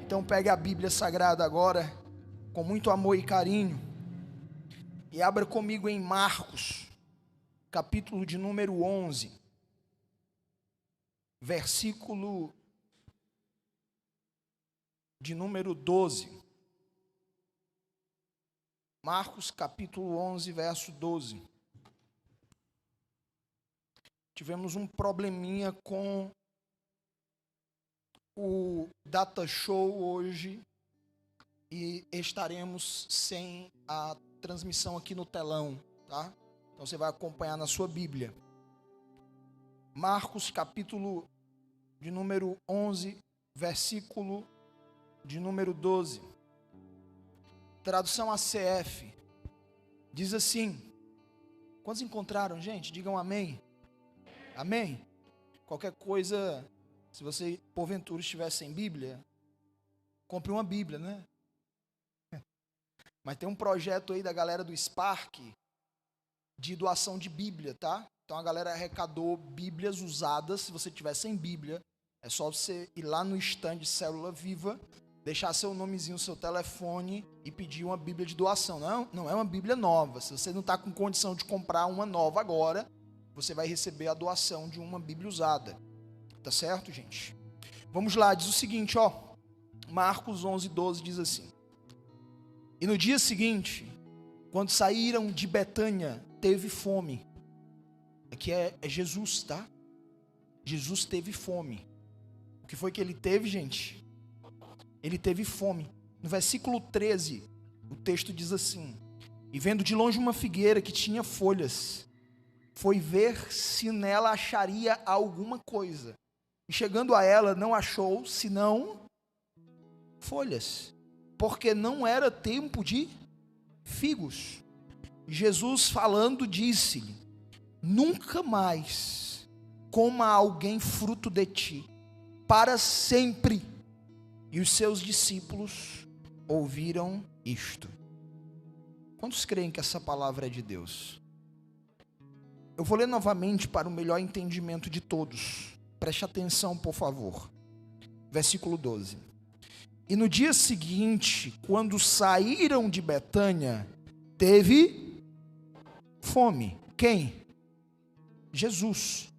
Então pegue a Bíblia Sagrada agora, com muito amor e carinho, e abra comigo em Marcos, capítulo de número 11, versículo de número 12. Marcos, capítulo 11, verso 12. Tivemos um probleminha com o Data Show hoje e estaremos sem a transmissão aqui no telão, tá? Então você vai acompanhar na sua Bíblia. Marcos, capítulo de número 11, versículo de número 12. Tradução ACF. Diz assim: quantos encontraram, gente? Digam amém. Amém? Qualquer coisa, se você porventura estiver sem Bíblia, compre uma Bíblia, né? Mas tem um projeto aí da galera do Spark de doação de Bíblia, tá? Então a galera arrecadou Bíblias usadas. Se você tiver sem Bíblia, é só você ir lá no stand de Célula Viva, deixar seu nomezinho, seu telefone e pedir uma Bíblia de doação. Não é uma Bíblia nova. Se você não está com condição de comprar uma nova agora, você vai receber a doação de uma Bíblia usada. Tá certo, gente? Vamos lá, diz o seguinte, ó. Marcos 11, 12 diz assim: e no dia seguinte, quando saíram de Betânia, teve fome. Aqui é Jesus, tá? Jesus teve fome. O que foi que ele teve, gente? Ele teve fome. No versículo 13, o texto diz assim: e vendo de longe uma figueira que tinha folhas, foi ver se nela acharia alguma coisa. E chegando a ela, não achou, senão folhas, porque não era tempo de figos. Jesus falando disse-lhe: nunca mais coma alguém fruto de ti, para sempre. E os seus discípulos ouviram isto. Quantos creem que essa palavra é de Deus? Eu vou ler novamente para o melhor entendimento de todos. Preste atenção, por favor. Versículo 12. E no dia seguinte, quando saíram de Betânia, teve fome. Quem? Jesus.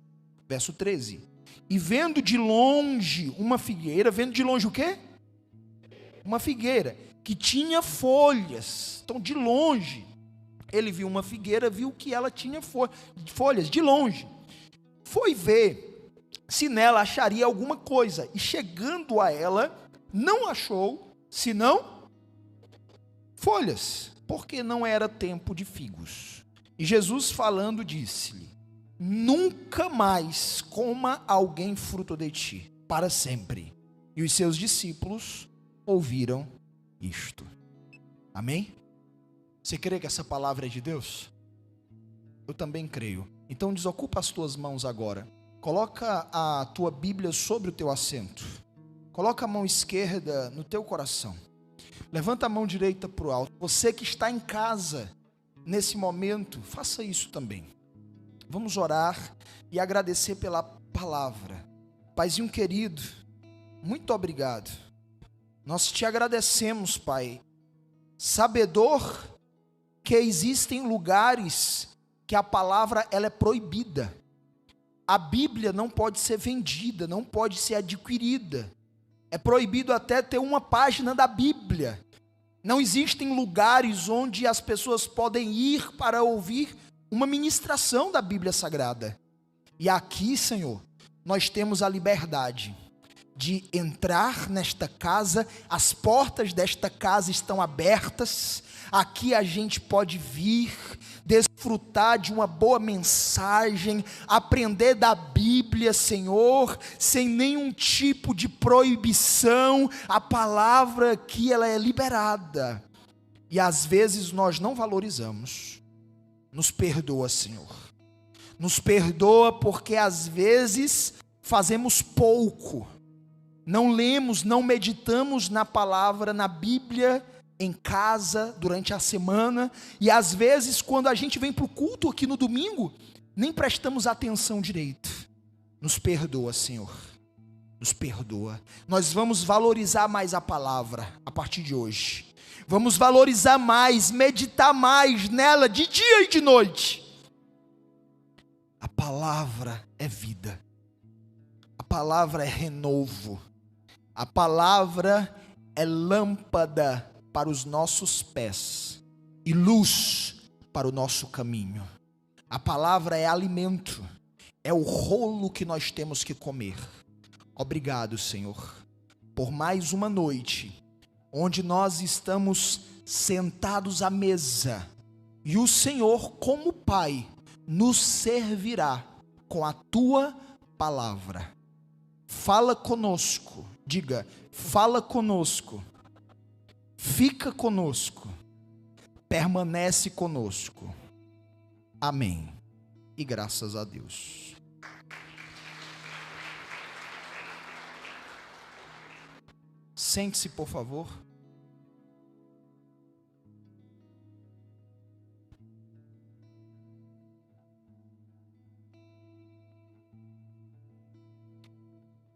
Verso 13. E vendo de longe uma figueira, vendo de longe o quê? Uma figueira que tinha folhas. Então, de longe, ele viu uma figueira, viu que ela tinha folhas, de longe. Foi ver se nela acharia alguma coisa. E chegando a ela, não achou, senão folhas, porque não era tempo de figos. E Jesus falando disse-lhe: nunca mais coma alguém fruto de ti, para sempre. E os seus discípulos ouviram isto. Amém? Você crê que essa palavra é de Deus? Eu também creio. Então desocupa as tuas mãos agora. Coloca a tua Bíblia sobre o teu assento. Coloca a mão esquerda no teu coração. Levanta a mão direita para o alto. Você que está em casa nesse momento, faça isso também. Vamos orar e agradecer pela palavra. Paizinho querido, muito obrigado. Nós te agradecemos, Pai, sabedor que existem lugares que a palavra ela é proibida. A Bíblia não pode ser vendida, não pode ser adquirida. É proibido até ter uma página da Bíblia. Não existem lugares onde as pessoas podem ir para ouvir uma ministração da Bíblia Sagrada. E aqui, Senhor, nós temos a liberdade de entrar nesta casa. As portas desta casa estão abertas. Aqui a gente pode vir, desfrutar de uma boa mensagem, aprender da Bíblia, Senhor, sem nenhum tipo de proibição. A palavra aqui ela é liberada. E às vezes nós não valorizamos. Nos perdoa, Senhor. Nos perdoa porque às vezes fazemos pouco. Não lemos, não meditamos na palavra, na Bíblia, em casa, durante a semana. E às vezes quando a gente vem para o culto aqui no domingo, nem prestamos atenção direito. Nos perdoa, Senhor. nos perdoa. Nós vamos valorizar mais a palavra a partir de hoje. Vamos valorizar mais, meditar mais nela de dia e de noite. A palavra é vida. A palavra é renovo. A palavra é lâmpada para os nossos pés e luz para o nosso caminho. A palavra é alimento, é o rolo que nós temos que comer. Obrigado, Senhor, por mais uma noite, onde nós estamos sentados à mesa, e o Senhor, como Pai, nos servirá com a Tua palavra. Fala conosco, diga, fala conosco, fica conosco, permanece conosco. Amém. E graças a Deus. Sente-se, por favor.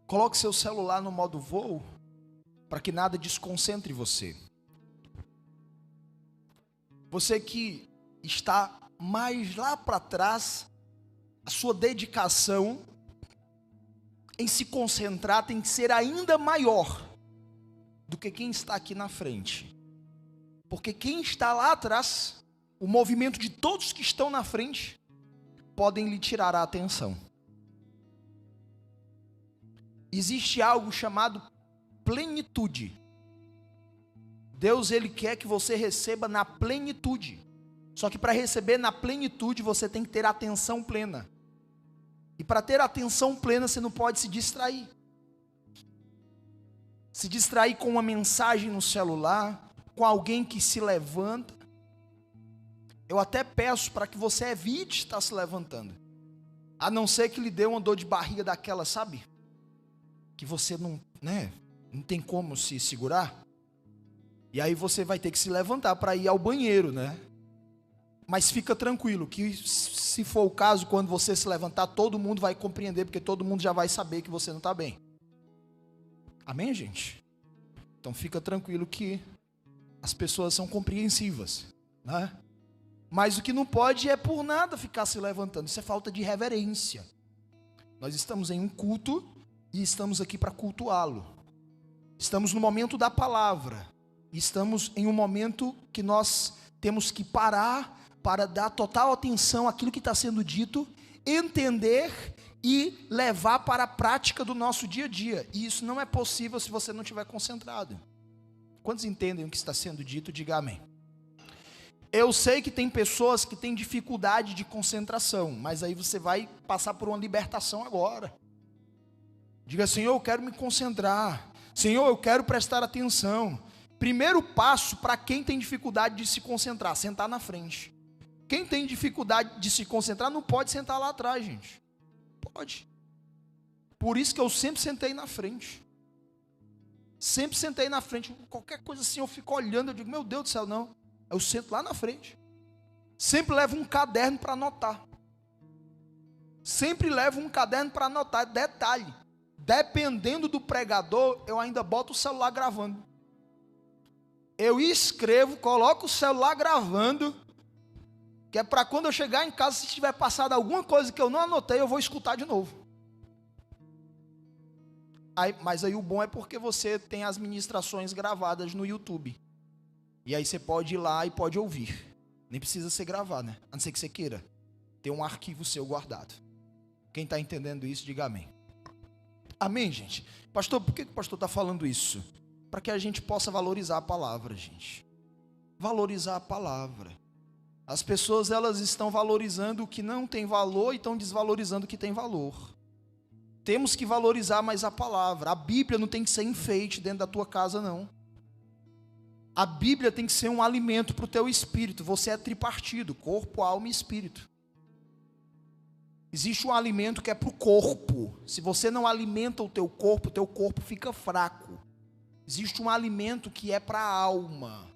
Coloque seu celular no modo voo, para que nada desconcentre você. Você que está mais lá para trás, a sua dedicação em se concentrar tem que ser ainda maior do que quem está aqui na frente. Porque quem está lá atrás, o movimento de todos que estão na frente, podem lhe tirar a atenção. Existe algo chamado plenitude. Deus, Ele quer que você receba na plenitude. Só que para receber na plenitude, você tem que ter atenção plena. E para ter atenção plena, você não pode se distrair. Se distrair com uma mensagem no celular, com alguém que se levanta. Eu até peço para que você evite estar se levantando. A não ser que lhe dê uma dor de barriga daquela, sabe? Que você não tem como se segurar. E aí você vai ter que se levantar para ir ao banheiro, né? Mas fica tranquilo, que se for o caso, quando você se levantar, todo mundo vai compreender, porque todo mundo já vai saber que você não está bem. Amém, gente? Então fica tranquilo que as pessoas são compreensivas, né? Mas o que não pode é por nada ficar se levantando, isso é falta de reverência. Nós estamos em um culto e estamos aqui para cultuá-lo. Estamos no momento da palavra, estamos em um momento que nós temos que parar para dar total atenção àquilo que está sendo dito, entender e levar para a prática do nosso dia a dia. E isso não é possível se você não estiver concentrado. Quantos entendem o que está sendo dito? Diga amém. Eu sei que tem pessoas que têm dificuldade de concentração, mas aí você vai passar por uma libertação agora. Diga, Senhor, eu quero me concentrar. Senhor, eu quero prestar atenção. Primeiro passo para quem tem dificuldade de se concentrar, sentar na frente. Quem tem dificuldade de se concentrar não pode sentar lá atrás, gente. Pode. Por isso que eu sempre sentei na frente. Sempre sentei na frente. Qualquer coisa assim eu fico olhando, eu digo, meu Deus do céu, não. Eu sento lá na frente. Sempre levo um caderno para anotar. Sempre levo um caderno para anotar. Detalhe, dependendo do pregador, eu ainda boto o celular gravando. Eu escrevo, coloco o celular gravando, que é para quando eu chegar em casa, se tiver passado alguma coisa que eu não anotei, eu vou escutar de novo. Mas aí o bom é porque você tem as ministrações gravadas no YouTube. E aí você pode ir lá e pode ouvir. Nem precisa ser gravado, né? A não ser que você queira ter um arquivo seu guardado. Quem está entendendo isso, diga amém. Amém, gente? Pastor, por que o pastor está falando isso? Para que a gente possa valorizar a palavra, gente. Valorizar a palavra. As pessoas, elas estão valorizando o que não tem valor e estão desvalorizando o que tem valor. Temos que valorizar mais a palavra. A Bíblia não tem que ser enfeite dentro da tua casa, não. A Bíblia tem que ser um alimento para o teu espírito. Você é tripartido, corpo, alma e espírito. Existe um alimento que é para o corpo. Se você não alimenta o teu corpo fica fraco. Existe um alimento que é para a alma.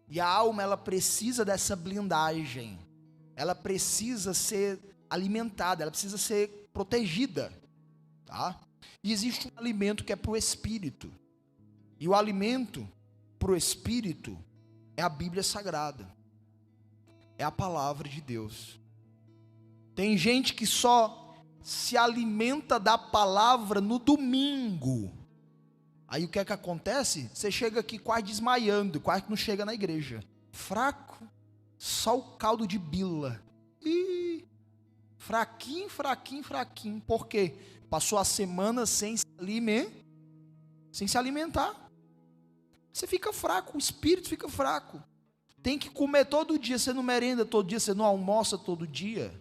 E a alma, ela precisa dessa blindagem. Ela precisa ser alimentada, ela precisa ser protegida. Tá? E existe um alimento que é para o espírito. E o alimento para o espírito é a Bíblia Sagrada. É a palavra de Deus. Tem gente que só se alimenta da palavra no domingo. Aí o que é que acontece? Você chega aqui quase desmaiando, quase que não chega na igreja. Fraco, só o caldo de bila. Fraquinho. Por quê? Passou a semana sem se alimentar. Você fica fraco, o espírito fica fraco. Tem que comer todo dia, você não merenda todo dia, você não almoça todo dia.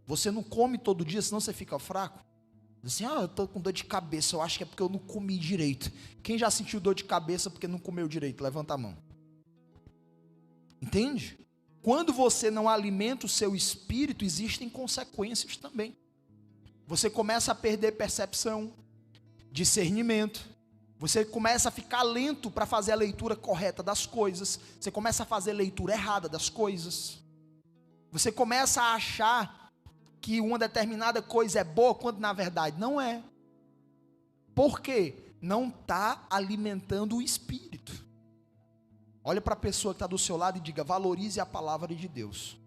Você não come todo dia, senão você fica fraco. Assim, eu estou com dor de cabeça, eu acho que é porque eu não comi direito. Quem já sentiu dor de cabeça porque não comeu direito? Levanta a mão. Entende? Quando você não alimenta o seu espírito, existem consequências também. Você começa a perder percepção, discernimento. Você começa a ficar lento para fazer a leitura correta das coisas. Você começa a fazer a leitura errada das coisas. Você começa a achar que uma determinada coisa é boa, quando na verdade não é. Por quê? Não está alimentando o espírito. Olha para a pessoa que está do seu lado e diga: valorize a palavra de Deus.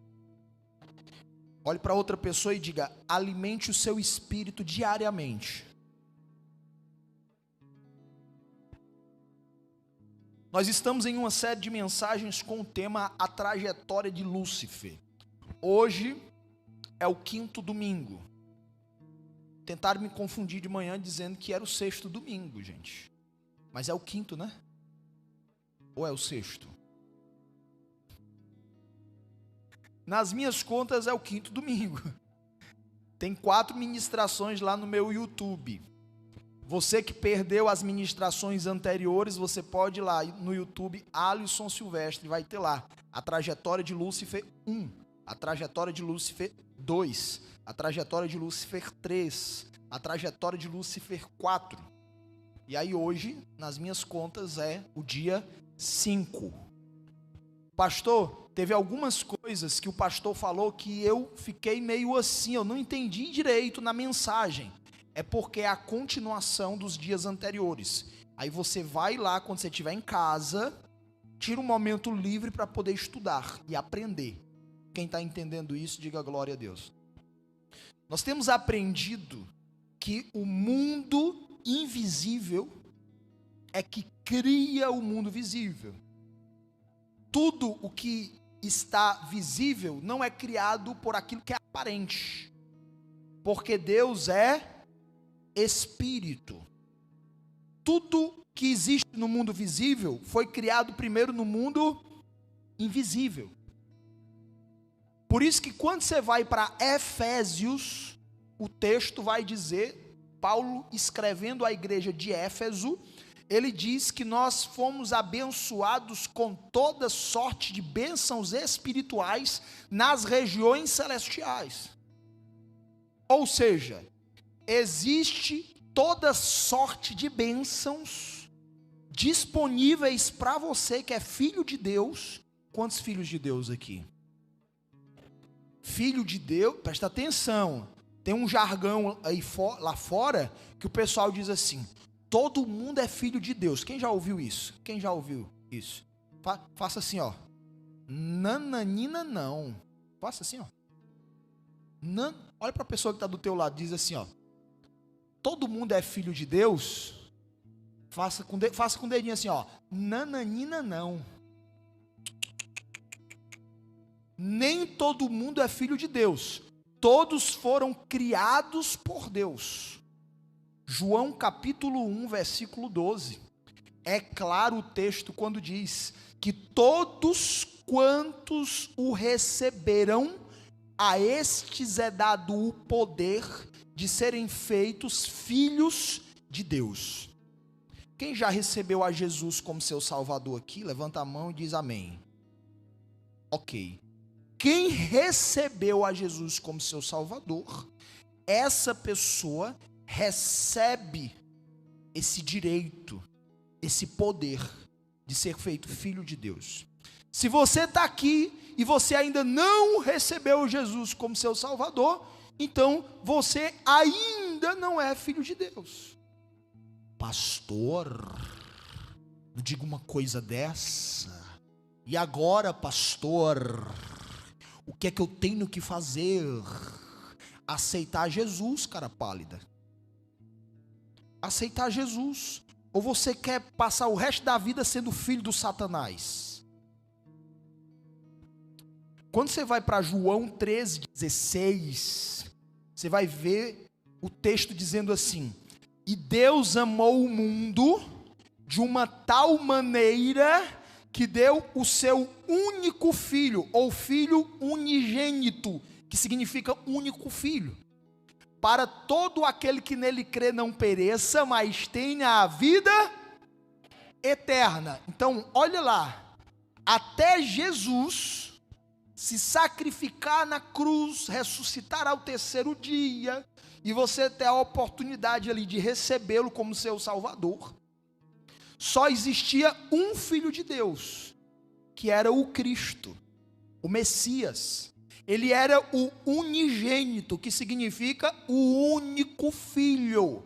Olhe para outra pessoa e diga: alimente o seu espírito diariamente. Nós estamos em uma série de mensagens com o tema A Trajetória de Lúcifer. Hoje é o 5º domingo. Tentaram me confundir de manhã dizendo que era o 6º domingo, gente. Mas é o 5º, né? Ou é o 6º? Nas minhas contas é o 5º domingo. Tem 4 ministrações lá no meu YouTube. Você que perdeu as ministrações anteriores, você pode ir lá no YouTube, Alisson Silvestre, vai ter lá a trajetória de Lúcifer 1, a trajetória de Lúcifer 2, a trajetória de Lúcifer 3, a trajetória de Lúcifer 4. E aí hoje, nas minhas contas, é o dia 5. Pastor, teve algumas coisas que o pastor falou que eu fiquei meio assim, eu não entendi direito na mensagem. É porque é a continuação dos dias anteriores. Aí você vai lá, quando você estiver em casa, tira um momento livre para poder estudar e aprender. Quem está entendendo isso, diga glória a Deus. Nós temos aprendido que o mundo invisível é que cria o mundo visível. Tudo o que está visível não é criado por aquilo que é aparente. Porque Deus é espírito. Tudo que existe no mundo visível foi criado primeiro no mundo invisível. Por isso que quando você vai para Efésios, o texto vai dizer, Paulo escrevendo à igreja de Éfeso, ele diz que nós fomos abençoados com toda sorte de bênçãos espirituais nas regiões celestiais. Ou seja, existe toda sorte de bênçãos disponíveis para você que é filho de Deus. Quantos filhos de Deus aqui? Filho de Deus, presta atenção. Tem um jargão aí lá fora que o pessoal diz assim: todo mundo é filho de Deus. Quem já ouviu isso? Quem já ouviu isso? Faça assim, ó. Nananina não. Faça assim, ó. Olha para a pessoa que está do teu lado, diz assim, ó. Todo mundo é filho de Deus? Faça com o dedinho assim, ó. Nananina não. Nem todo mundo é filho de Deus. Todos foram criados por Deus. João capítulo 1, versículo 12. É claro o texto quando diz que todos quantos o receberam, a estes é dado o poder de serem feitos filhos de Deus. Quem já recebeu a Jesus como seu Salvador aqui, levanta a mão e diz amém. Ok. Quem recebeu a Jesus como seu Salvador, essa pessoa recebe esse direito, esse poder de ser feito filho de Deus. Se você está aqui e você ainda não recebeu Jesus como seu Salvador, então você ainda não é filho de Deus. pastor, não diga uma coisa dessa. E agora, pastor, o que é que eu tenho que fazer? Aceitar Jesus, cara pálida. Aceitar Jesus. Ou você quer passar o resto da vida sendo filho do Satanás? Quando você vai para João 13:16, você vai ver o texto dizendo assim: e Deus amou o mundo de uma tal maneira que deu o seu único filho, ou filho unigênito, que significa único filho, para todo aquele que nele crê não pereça, mas tenha a vida eterna. Então, olha lá, até Jesus se sacrificar na cruz, ressuscitar ao terceiro dia, e você ter a oportunidade ali de recebê-lo como seu Salvador, só existia um Filho de Deus, que era o Cristo, o Messias. Ele era o unigênito, que significa o único filho.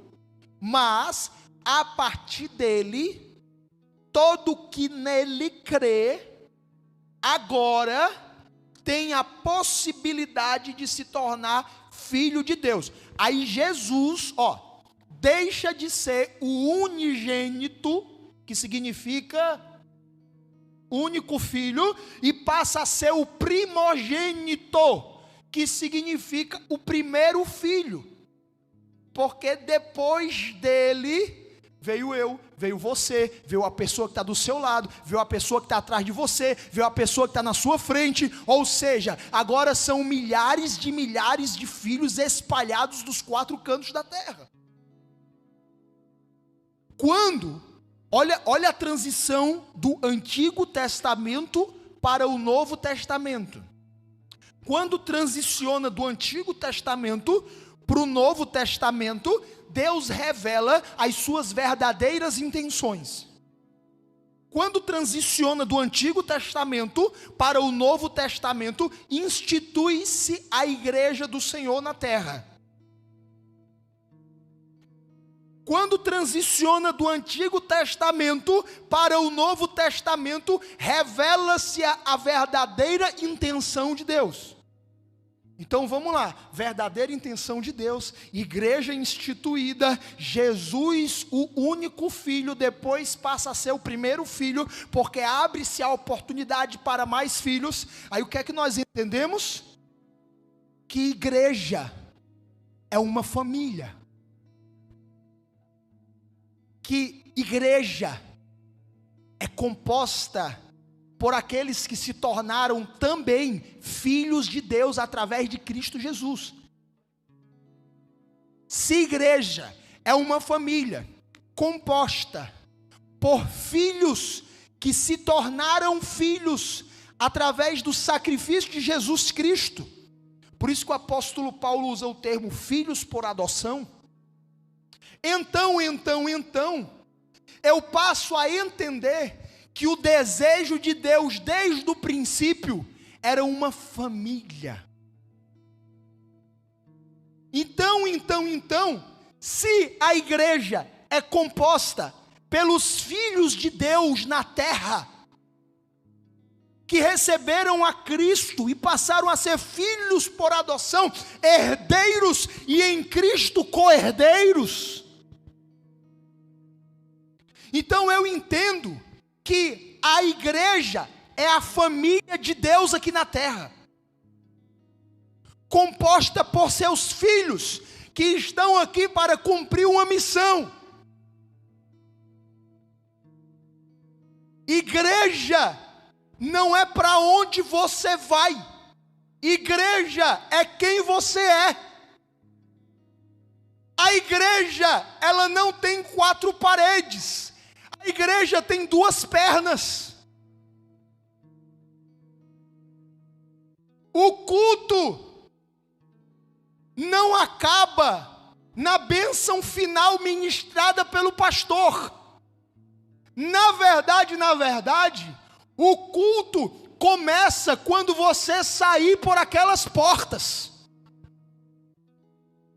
Mas, a partir dele, todo que nele crê, agora tem a possibilidade de se tornar filho de Deus. Aí Jesus, deixa de ser o unigênito, que significa único filho, e passa a ser o primogênito, que significa o primeiro filho, porque depois dele veio eu, veio você, veio a pessoa que está do seu lado, veio a pessoa que está atrás de você, veio a pessoa que está na sua frente, ou seja, agora são milhares de filhos espalhados dos quatro cantos da terra. Olha a transição do Antigo Testamento para o Novo Testamento. Quando transiciona do Antigo Testamento para o Novo Testamento, Deus revela as suas verdadeiras intenções. Quando transiciona do Antigo Testamento para o Novo Testamento, institui-se a igreja do Senhor na terra. Quando transiciona do Antigo Testamento para o Novo Testamento, revela-se a verdadeira intenção de Deus. Então vamos lá, verdadeira intenção de Deus, igreja instituída, Jesus, o único filho, depois passa a ser o primeiro filho, porque abre-se a oportunidade para mais filhos. Aí o que é que nós entendemos? Que igreja é uma família. Que igreja é composta por aqueles que se tornaram também filhos de Deus através de Cristo Jesus. Se igreja é uma família composta por filhos que se tornaram filhos através do sacrifício de Jesus Cristo, por isso que o apóstolo Paulo usa o termo filhos por adoção. Então, eu passo a entender que o desejo de Deus desde o princípio era uma família. Então, se a igreja é composta pelos filhos de Deus na terra, que receberam a Cristo e passaram a ser filhos por adoção, herdeiros e em Cristo co-herdeiros, então eu entendo que a igreja é a família de Deus aqui na terra, composta por seus filhos, que estão aqui para cumprir uma missão. Igreja não é para onde você vai, igreja é quem você é. A igreja, ela não tem quatro paredes, a igreja tem duas pernas. O culto não acaba na bênção final ministrada pelo pastor. Na verdade, o culto começa quando você sair por aquelas portas.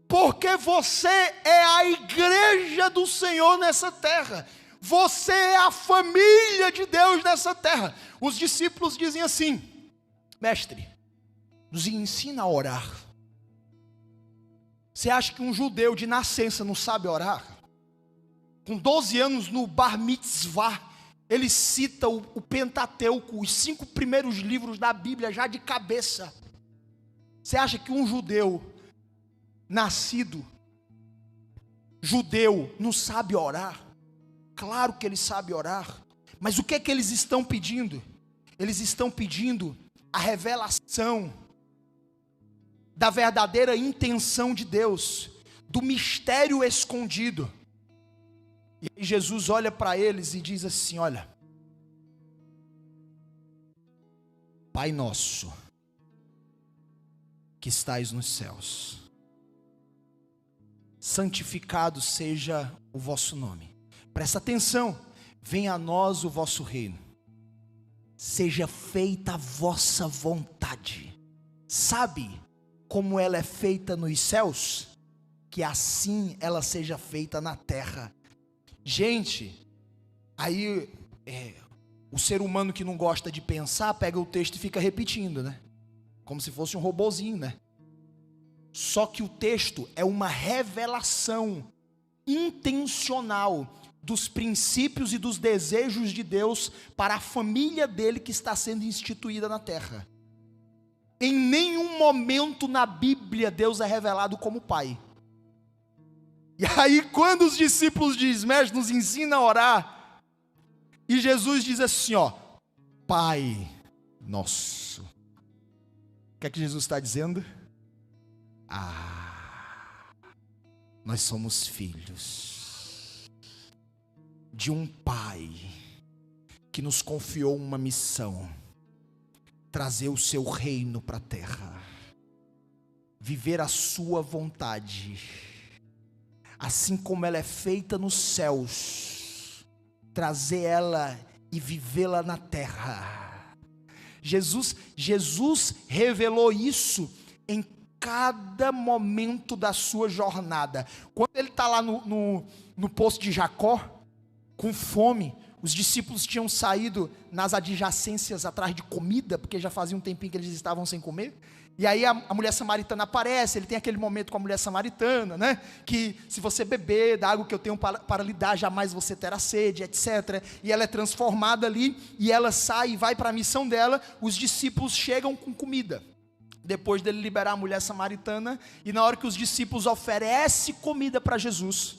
porque você é a igreja do Senhor nessa terra. Você é a família de Deus nessa terra. Os discípulos dizem assim: mestre, nos ensina a orar. Você acha que um judeu de nascença não sabe orar? Com 12 anos no Bar Mitzvah, ele cita o Pentateuco, os 5 primeiros livros da Bíblia já de cabeça. Você acha que um judeu nascido judeu não sabe orar? Claro que ele sabe orar. Mas o que é que eles estão pedindo? Eles estão pedindo a revelação da verdadeira intenção de Deus, do mistério escondido. E aí Jesus olha para eles e diz assim: olha, Pai nosso, que estais nos céus, santificado seja o vosso nome. Presta atenção. Venha a nós o vosso reino. Seja feita a vossa vontade. Sabe como ela é feita nos céus? Que assim ela seja feita na terra. Gente, aí o ser humano que não gosta de pensar, pega o texto e fica repetindo, né? Como se fosse um robozinho, né? Só que o texto é uma revelação intencional dos princípios e dos desejos de Deus para a família dele que está sendo instituída na terra. Em nenhum momento na Bíblia Deus é revelado como Pai. E aí quando os discípulos dizem: mestre, nos ensina a orar, e Jesus diz assim, ó: Pai nosso. O que é que Jesus está dizendo? Nós somos filhos de um Pai que nos confiou uma missão: trazer o seu reino para a terra, viver a sua vontade, assim como ela é feita nos céus, trazer ela e vivê-la na terra. Jesus revelou isso em cada momento da sua jornada. Quando ele está lá no poço de Jacó, com fome, os discípulos tinham saído nas adjacências atrás de comida, porque já fazia um tempinho que eles estavam sem comer. E aí a mulher samaritana aparece, ele tem aquele momento com a mulher samaritana, né? Que se você beber da água que eu tenho para lhe dar, jamais você terá sede, etc. E ela é transformada ali, e ela sai e vai para a missão dela. Os discípulos chegam com comida, depois dele liberar a mulher samaritana, e na hora que os discípulos oferecem comida para Jesus,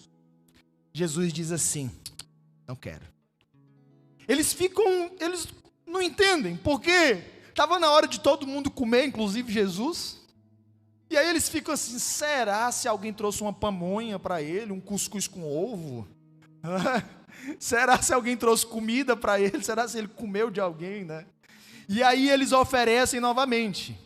Jesus diz assim: não quero. Eles não entendem, porque estava na hora de todo mundo comer, inclusive Jesus. E aí eles ficam assim: será se alguém trouxe uma pamonha para ele, um cuscuz com ovo? Será se alguém trouxe comida para ele? Será se ele comeu de alguém, né? E aí eles oferecem novamente.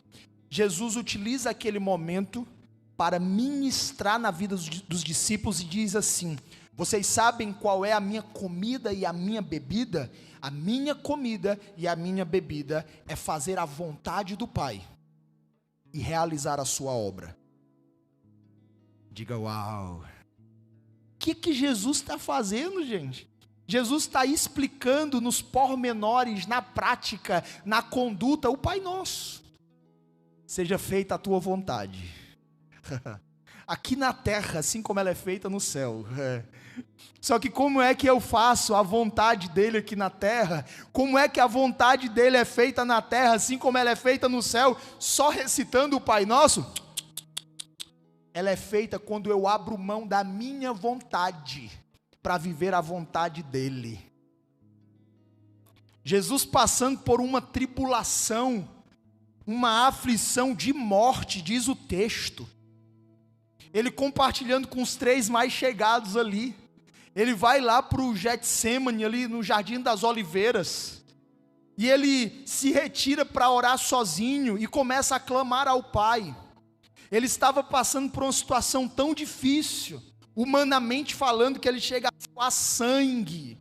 Jesus utiliza aquele momento para ministrar na vida dos discípulos e diz assim: vocês sabem qual é a minha comida e a minha bebida? A minha comida e a minha bebida é fazer a vontade do Pai e realizar a sua obra. Diga uau! O que Jesus está fazendo, gente? Jesus está explicando nos pormenores, na prática, na conduta, o Pai Nosso. Seja feita a tua vontade, aqui na terra, assim como ela é feita no céu. Só que como é que eu faço a vontade dele aqui na terra? Como é que a vontade dele é feita na terra, assim como ela é feita no céu? Só recitando o Pai Nosso? Ela é feita quando eu abro mão da minha vontade para viver a vontade dele. Jesus passando por uma tribulação, uma aflição de morte, diz o texto. Ele compartilhando com os 3 mais chegados ali. Ele vai lá para o Getsêmani, ali no Jardim das Oliveiras. E ele se retira para orar sozinho e começa a clamar ao Pai. Ele estava passando por uma situação tão difícil, humanamente falando, que ele chega a suar sangue.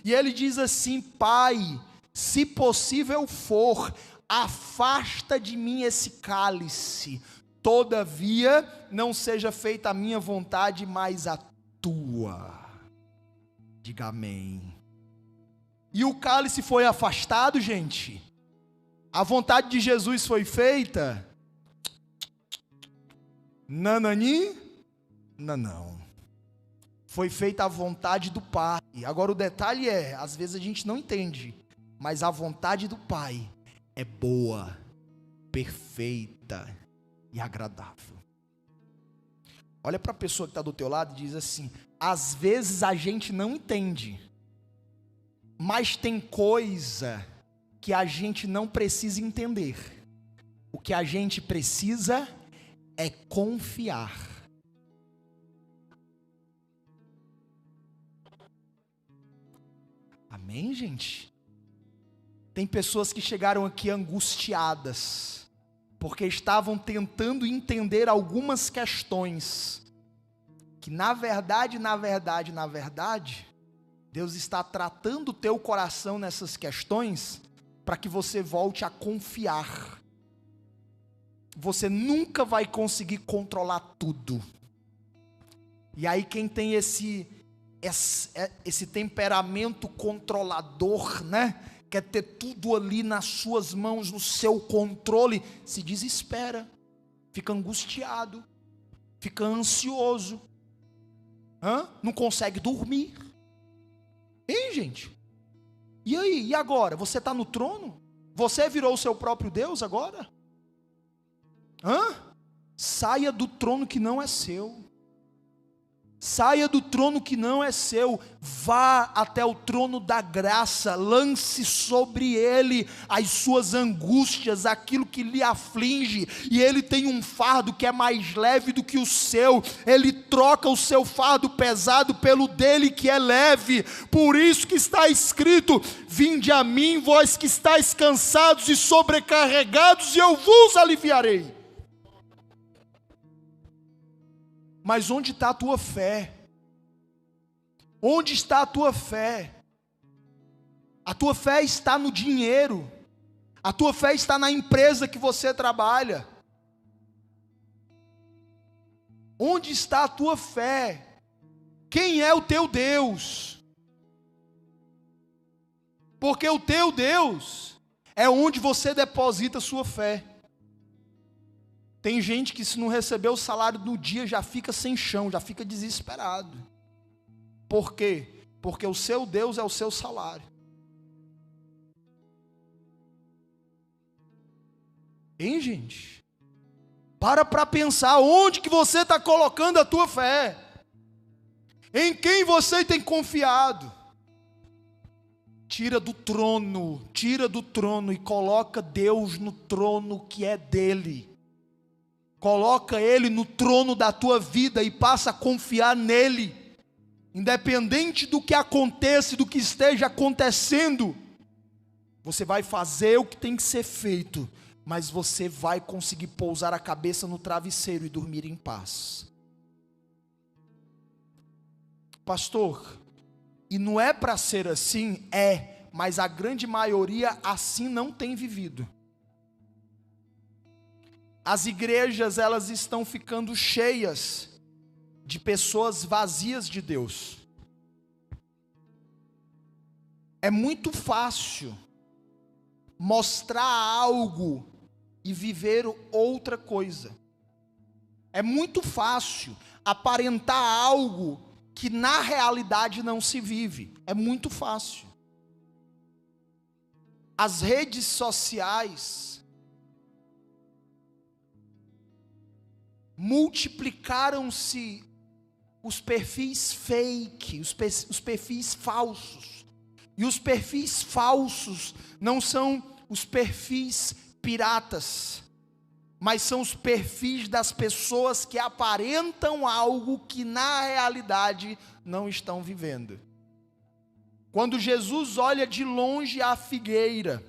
E ele diz assim: Pai, se possível for, afasta de mim esse cálice. Todavia, não seja feita a minha vontade, mas a tua. Diga amém. E o cálice foi afastado, gente. A vontade de Jesus foi feita. Nanani? Não. Foi feita a vontade do Pai. Agora o detalhe é, às vezes a gente não entende, mas a vontade do Pai é boa, perfeita e agradável. Olha para a pessoa que está do teu lado e diz assim: às vezes a gente não entende, mas tem coisa que a gente não precisa entender. O que a gente precisa é confiar. Amém, gente? Tem pessoas que chegaram aqui angustiadas, porque estavam tentando entender algumas questões, que na verdade, Deus está tratando o teu coração nessas questões, para que você volte a confiar. Você nunca vai conseguir controlar tudo. E aí quem tem esse temperamento controlador, né? Quer ter tudo ali nas suas mãos, no seu controle, se desespera, fica angustiado, fica ansioso, não consegue dormir. Hein, gente? E aí, e agora? Você está no trono? Você virou o seu próprio Deus agora? Saia do trono que não é seu. Saia do trono que não é seu, vá até o trono da graça, lance sobre ele as suas angústias, aquilo que lhe aflige, e ele tem um fardo que é mais leve do que o seu. Ele troca o seu fardo pesado pelo dele que é leve. Por isso que está escrito: vinde a mim, vós que estáis cansados e sobrecarregados, e eu vos aliviarei. Mas onde está a tua fé? Onde está a tua fé? A tua fé está no dinheiro. A tua fé está na empresa que você trabalha. Onde está a tua fé? Quem é o teu Deus? Porque o teu Deus é onde você deposita a sua fé. Tem gente que, se não receber o salário no dia, já fica sem chão, já fica desesperado. Por quê? Porque o seu Deus é o seu salário. Hein, gente? Para pensar onde que você está colocando a tua fé. Em quem você tem confiado. Tira do trono e coloca Deus no trono que é dele. Coloca ele no trono da tua vida e passa a confiar nele. Independente do que aconteça, do que esteja acontecendo, você vai fazer o que tem que ser feito, mas você vai conseguir pousar a cabeça no travesseiro e dormir em paz. Pastor, e não é para ser assim? Mas a grande maioria assim não tem vivido. As igrejas, elas estão ficando cheias de pessoas vazias de Deus. É muito fácil mostrar algo e viver outra coisa. É muito fácil aparentar algo que na realidade não se vive. É muito fácil. As redes sociais multiplicaram-se os perfis fake, os perfis falsos. E os perfis falsos não são os perfis piratas, mas são os perfis das pessoas que aparentam algo que na realidade não estão vivendo. Quando Jesus olha de longe a figueira,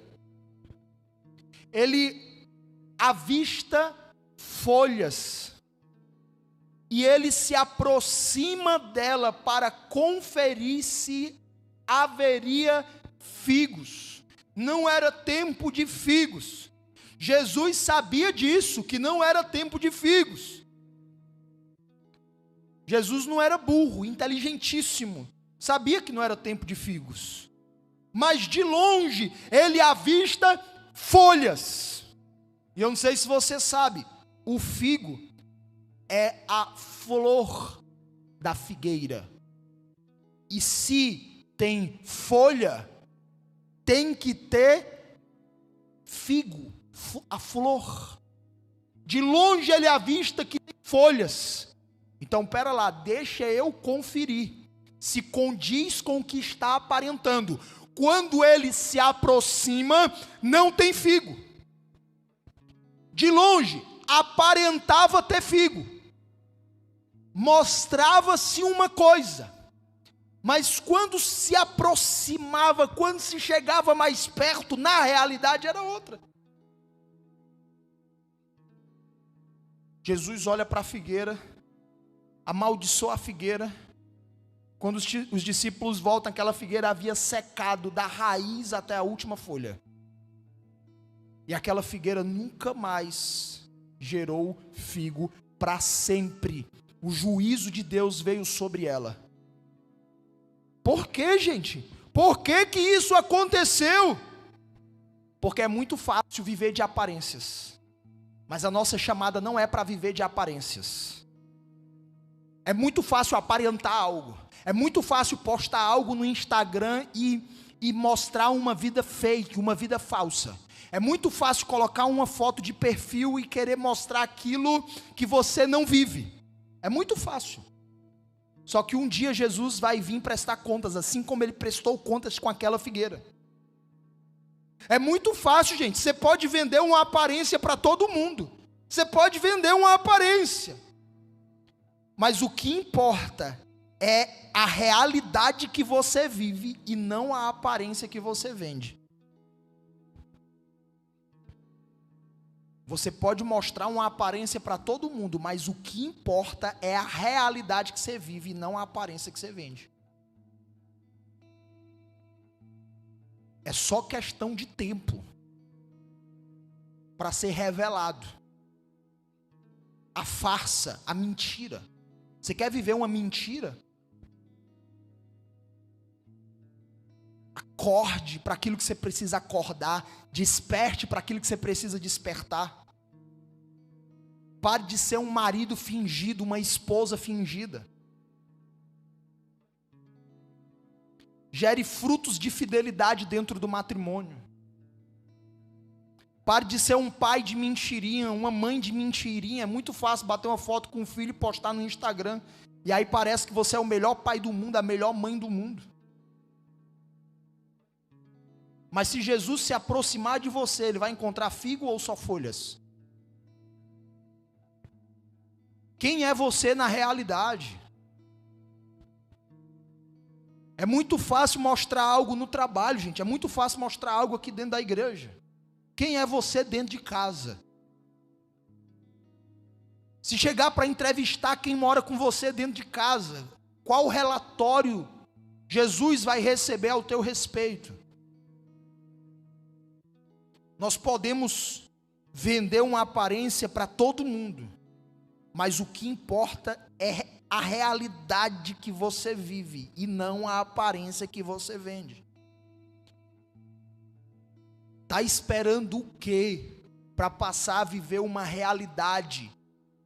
ele avista folhas, e ele se aproxima dela para conferir se haveria figos. Não era tempo de figos. Jesus sabia disso, que não era tempo de figos. Jesus não era burro, inteligentíssimo. Sabia que não era tempo de figos. Mas de longe, ele avista folhas. E eu não sei se você sabe, o figo é a flor da figueira. E se tem folha, tem que ter figo, a flor. De longe ele avista que tem folhas. Então, pera lá, deixa eu conferir se condiz com o que está aparentando. Quando ele se aproxima, não tem figo. De longe, aparentava ter figo. Mostrava-se uma coisa. Mas quando se aproximava, quando se chegava mais perto, na realidade era outra. Jesus olha para a figueira, amaldiçoa a figueira. Quando os discípulos voltam, aquela figueira havia secado da raiz até a última folha. E aquela figueira nunca mais gerou figo para sempre. O juízo de Deus veio sobre ela. Por quê, gente? Por que isso aconteceu? Porque é muito fácil viver de aparências. Mas a nossa chamada não é para viver de aparências. É muito fácil aparentar algo. É muito fácil postar algo no Instagram e mostrar uma vida fake, uma vida falsa. É muito fácil colocar uma foto de perfil e querer mostrar aquilo que você não vive. É muito fácil. Só que um dia Jesus vai vir prestar contas, assim como ele prestou contas com aquela figueira. É muito fácil, gente. Você pode vender uma aparência para todo mundo. Você pode vender uma aparência. Mas o que importa é a realidade que você vive e não a aparência que você vende. Você pode mostrar uma aparência para todo mundo, mas o que importa é a realidade que você vive e não a aparência que você vende. É só questão de tempo para ser revelado a farsa, a mentira. Você quer viver uma mentira? Acorde para aquilo que você precisa acordar. Desperte para aquilo que você precisa despertar. Pare de ser um marido fingido, uma esposa fingida. Gere frutos de fidelidade dentro do matrimônio. Pare de ser um pai de mentirinha, uma mãe de mentirinha. É muito fácil bater uma foto com o filho e postar no Instagram. E aí parece que você é o melhor pai do mundo, a melhor mãe do mundo. Mas se Jesus se aproximar de você, ele vai encontrar figo ou só folhas? Quem é você na realidade? É muito fácil mostrar algo no trabalho, gente. É muito fácil mostrar algo aqui dentro da igreja. Quem é você dentro de casa? Se chegar para entrevistar quem mora com você dentro de casa, qual relatório Jesus vai receber ao teu respeito? Nós podemos vender uma aparência para todo mundo, mas o que importa é a realidade que você vive e não a aparência que você vende. Está esperando o quê para passar a viver uma realidade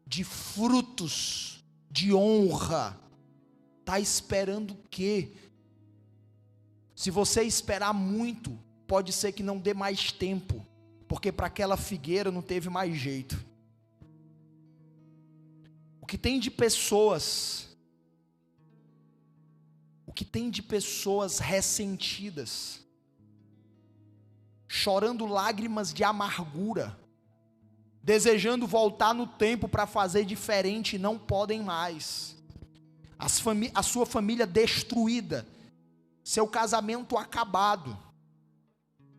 de frutos, de honra? Está esperando o quê? Se você esperar muito, pode ser que não dê mais tempo, porque para aquela figueira não teve mais jeito. O que tem de pessoas ressentidas, chorando lágrimas de amargura, desejando voltar no tempo para fazer diferente, não podem mais. A sua família destruída, seu casamento acabado,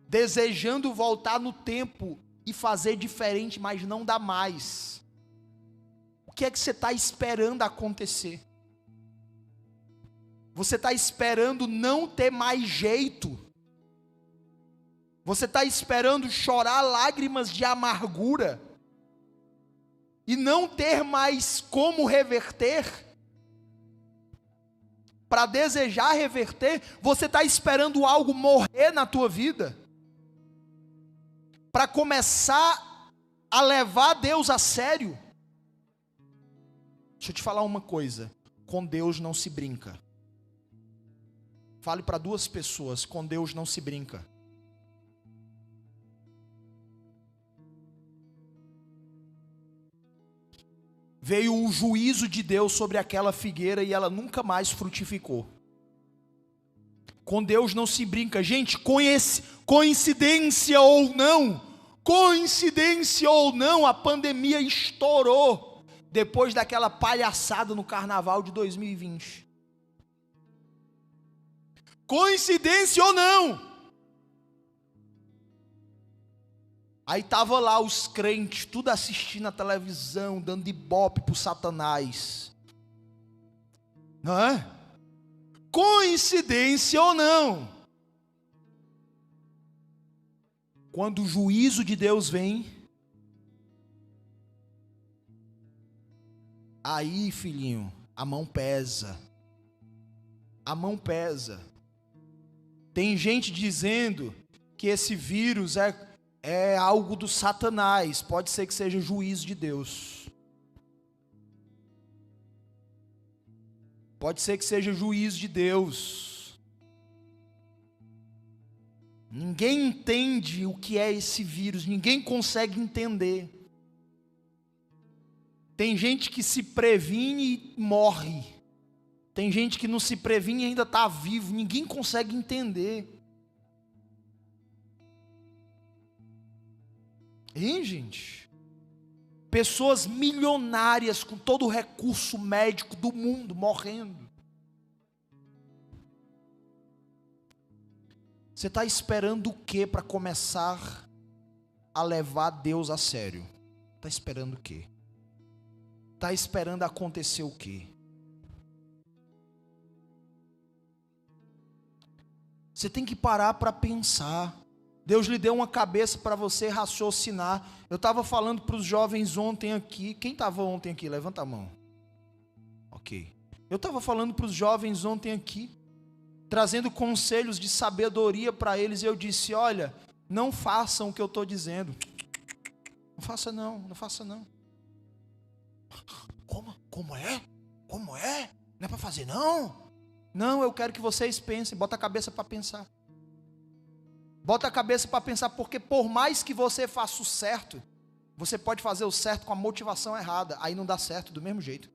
desejando voltar no tempo e fazer diferente, mas não dá mais. O que é que você está esperando acontecer? Você está esperando não ter mais jeito? Você está esperando chorar lágrimas de amargura e não ter mais como reverter, para desejar reverter? Você está esperando algo morrer na tua vida, para começar a levar Deus a sério? Deixa eu te falar uma coisa, com Deus não se brinca. Fale para duas pessoas, com Deus não se brinca. Veio o juízo de Deus sobre aquela figueira e ela nunca mais frutificou. Com Deus não se brinca. Gente, coincidência ou não, a pandemia estourou depois daquela palhaçada no carnaval de 2020. Coincidência ou não? Aí tava lá os crentes, tudo assistindo a televisão, dando ibope pro Satanás. Não é? Coincidência ou não? Quando o juízo de Deus vem, aí, filhinho, a mão pesa. A mão pesa. Tem gente dizendo que esse vírus é algo do Satanás. Pode ser que seja juízo de Deus. Pode ser que seja juízo de Deus. Ninguém entende o que é esse vírus. Ninguém consegue entender. Tem gente que se previne e morre. Tem gente que não se previne e ainda está vivo. Ninguém consegue entender. Hein, gente? Pessoas milionárias com todo o recurso médico do mundo morrendo. Você está esperando o que para começar a levar Deus a sério? Está esperando o quê? Está esperando acontecer o quê? Você tem que parar para pensar. Deus lhe deu uma cabeça para você raciocinar. Eu estava falando para os jovens ontem aqui. Quem estava ontem aqui? Levanta a mão. Ok. Eu estava falando para os jovens ontem aqui, trazendo conselhos de sabedoria para eles. E eu disse: olha, não façam o que eu estou dizendo. Não faça não, não faça não. Como é? Como é? Não é para fazer não? Não, eu quero que vocês pensem. Bota a cabeça para pensar. Bota a cabeça para pensar, porque por mais que você faça o certo, você pode fazer o certo com a motivação errada, aí não dá certo do mesmo jeito.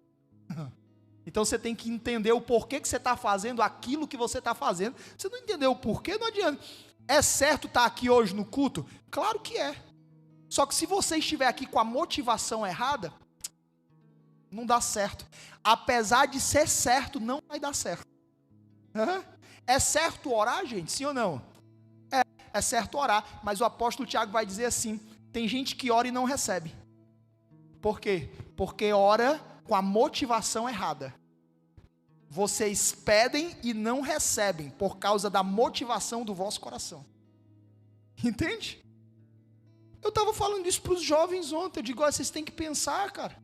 Então você tem que entender o porquê que você está fazendo aquilo que você está fazendo. Você não entendeu o porquê, não adianta. É certo estar aqui hoje no culto? Claro que é. Só que se você estiver aqui com a motivação errada, não dá certo. Apesar de ser certo, não vai dar certo. É certo orar, gente? Sim ou não? É certo orar, mas o apóstolo Tiago vai dizer assim: tem gente que ora e não recebe. Por quê? Porque ora com a motivação errada. Vocês pedem e não recebem por causa da motivação do vosso coração. Entende? Eu estava falando isso para os jovens ontem. Eu digo: olha, vocês têm que pensar, cara.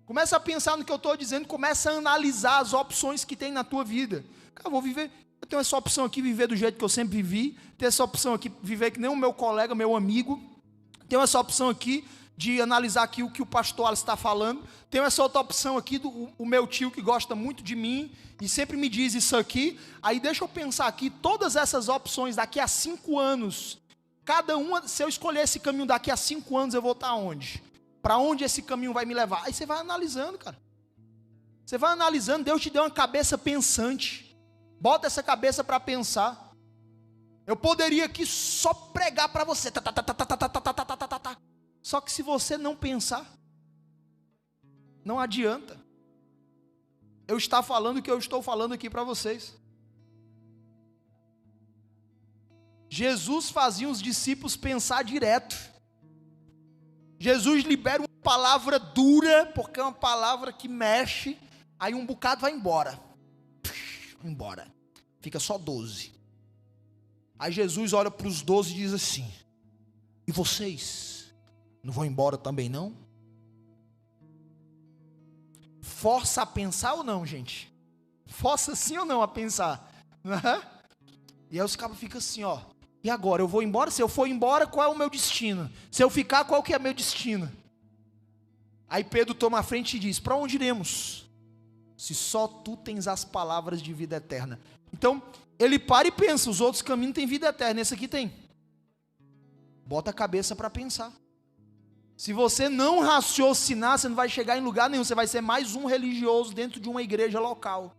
Começa a pensar no que eu estou dizendo. Começa a analisar as opções que tem na tua vida. Cara, eu vou viver... Eu tenho essa opção aqui, viver do jeito que eu sempre vivi. Tenho essa opção aqui, viver que nem o meu colega, meu amigo. Tenho essa opção aqui de analisar aqui o que o pastor Alisson está falando. Tenho essa outra opção aqui, o meu tio que gosta muito de mim e sempre me diz isso aqui. Aí deixa eu pensar aqui, todas essas opções daqui a 5 anos, cada uma, se eu escolher esse caminho daqui a 5 anos, eu vou estar onde? Para onde esse caminho vai me levar? Aí você vai analisando, cara. Você vai analisando, Deus te deu uma cabeça pensante. Bota essa cabeça para pensar. Eu poderia aqui só pregar para você. Só que se você não pensar, não adianta. Eu estou falando o que eu estou falando aqui para vocês. Jesus fazia os discípulos pensar direto. Jesus libera uma palavra dura, porque é uma palavra que mexe, aí um bocado vai embora. Embora. Fica só 12. Aí Jesus olha para os 12 e diz assim: e vocês não vão embora também não? Força a pensar ou não, gente? Força sim ou não a pensar? E aí os cabos ficam assim, ó. E agora, eu vou embora? Se eu for embora, qual é o meu destino? Se eu ficar, qual que é o meu destino? Aí Pedro toma a frente e diz: para onde iremos? Se só tu tens as palavras de vida eterna. Então, ele para e pensa, os outros caminhos têm vida eterna, esse aqui tem. Bota a cabeça para pensar. Se você não raciocinar, você não vai chegar em lugar nenhum, você vai ser mais um religioso dentro de uma igreja local.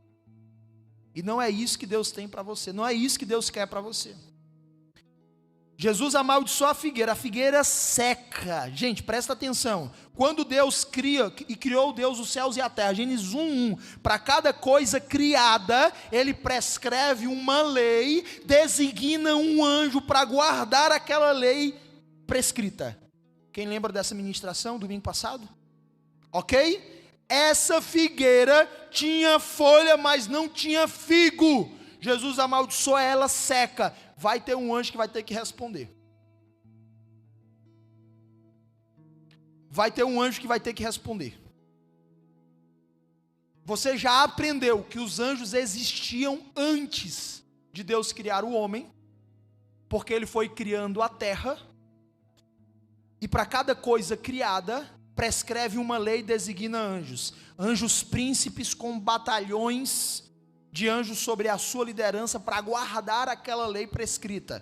E não é isso que Deus tem para você, não é isso que Deus quer para você. Jesus amaldiçoou a figueira seca. Gente, presta atenção. Quando Deus cria, e criou Deus os céus e a terra, Gênesis 1:1, para cada coisa criada, Ele prescreve uma lei, designa um anjo para guardar aquela lei prescrita. Quem lembra dessa ministração, domingo passado? Ok? Essa figueira tinha folha, mas não tinha figo. Jesus amaldiçoou ela seca. Vai ter um anjo que vai ter que responder. Vai ter um anjo que vai ter que responder. Você já aprendeu que os anjos existiam antes de Deus criar o homem, porque Ele foi criando a terra, e para cada coisa criada, prescreve uma lei e designa anjos. Anjos príncipes com batalhões de anjos sobre a sua liderança para guardar aquela lei prescrita.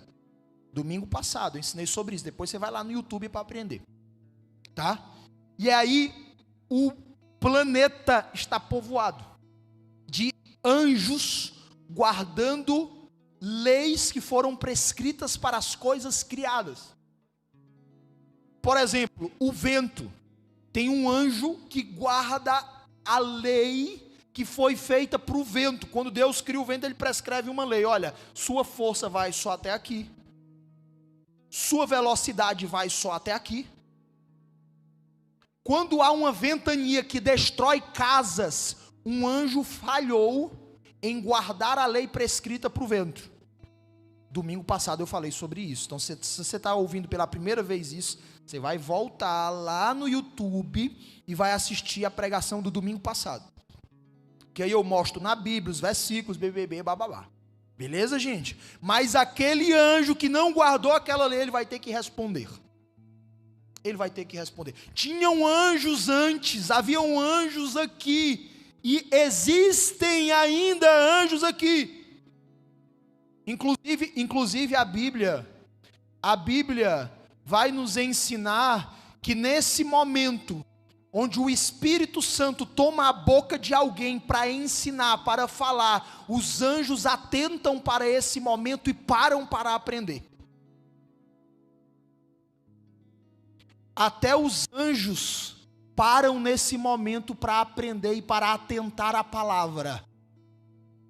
Domingo passado eu ensinei sobre isso, depois você vai lá no YouTube para aprender. Tá? E aí o planeta está povoado de anjos guardando leis que foram prescritas para as coisas criadas. Por exemplo, o vento. Tem um anjo que guarda a lei que foi feita para o vento. Quando Deus cria o vento, Ele prescreve uma lei. Olha, sua força vai só até aqui. Sua velocidade vai só até aqui. Quando há uma ventania que destrói casas, um anjo falhou em guardar a lei prescrita para o vento. Domingo passado eu falei sobre isso. Então, se você está ouvindo pela primeira vez isso, você vai voltar lá no YouTube e vai assistir a pregação do domingo passado. Que aí eu mostro na Bíblia os versículos, bababá. Beleza, gente? Mas aquele anjo que não guardou aquela lei, ele vai ter que responder. Ele vai ter que responder. Tinham anjos antes, haviam anjos aqui, e existem ainda anjos aqui. Inclusive a Bíblia vai nos ensinar que nesse momento, onde o Espírito Santo toma a boca de alguém para ensinar, para falar, os anjos atentam para esse momento e param para aprender. Até os anjos param nesse momento para aprender e para atentar à palavra.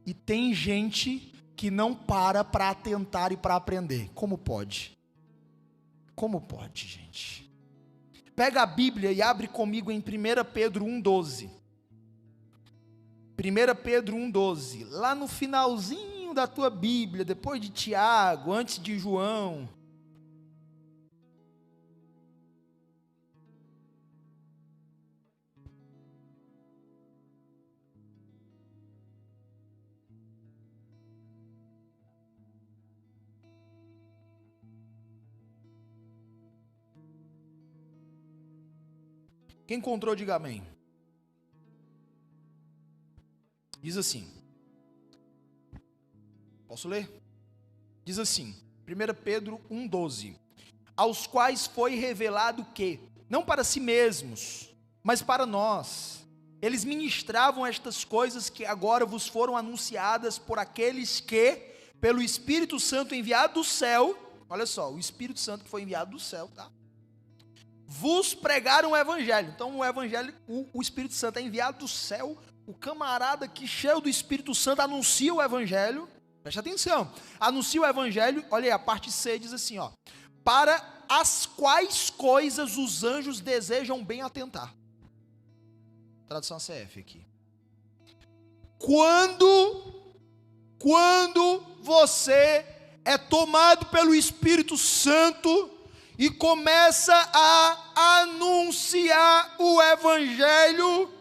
E tem gente que não para atentar e para aprender. Como pode? Como pode, gente? Pega a Bíblia e abre comigo em 1 Pedro 1,12. 1 Pedro 1,12. Lá no finalzinho da tua Bíblia, depois de Tiago, antes de João. Quem encontrou, diga amém. Diz assim. Posso ler? Diz assim, 1 Pedro 1,12. Aos quais foi revelado que, não para si mesmos, mas para nós, eles ministravam estas coisas que agora vos foram anunciadas por aqueles que, pelo Espírito Santo enviado do céu, olha só, o Espírito Santo que foi enviado do céu, tá? Vos pregaram o Evangelho. Então o Evangelho, o Espírito Santo é enviado do céu. O camarada que cheio do Espírito Santo anuncia o Evangelho. Preste atenção. Anuncia o Evangelho. Olha aí, a parte C diz assim, ó. Para as quais coisas os anjos desejam bem atentar. Tradução CF aqui. Quando você é tomado pelo Espírito Santo e começa a anunciar o Evangelho,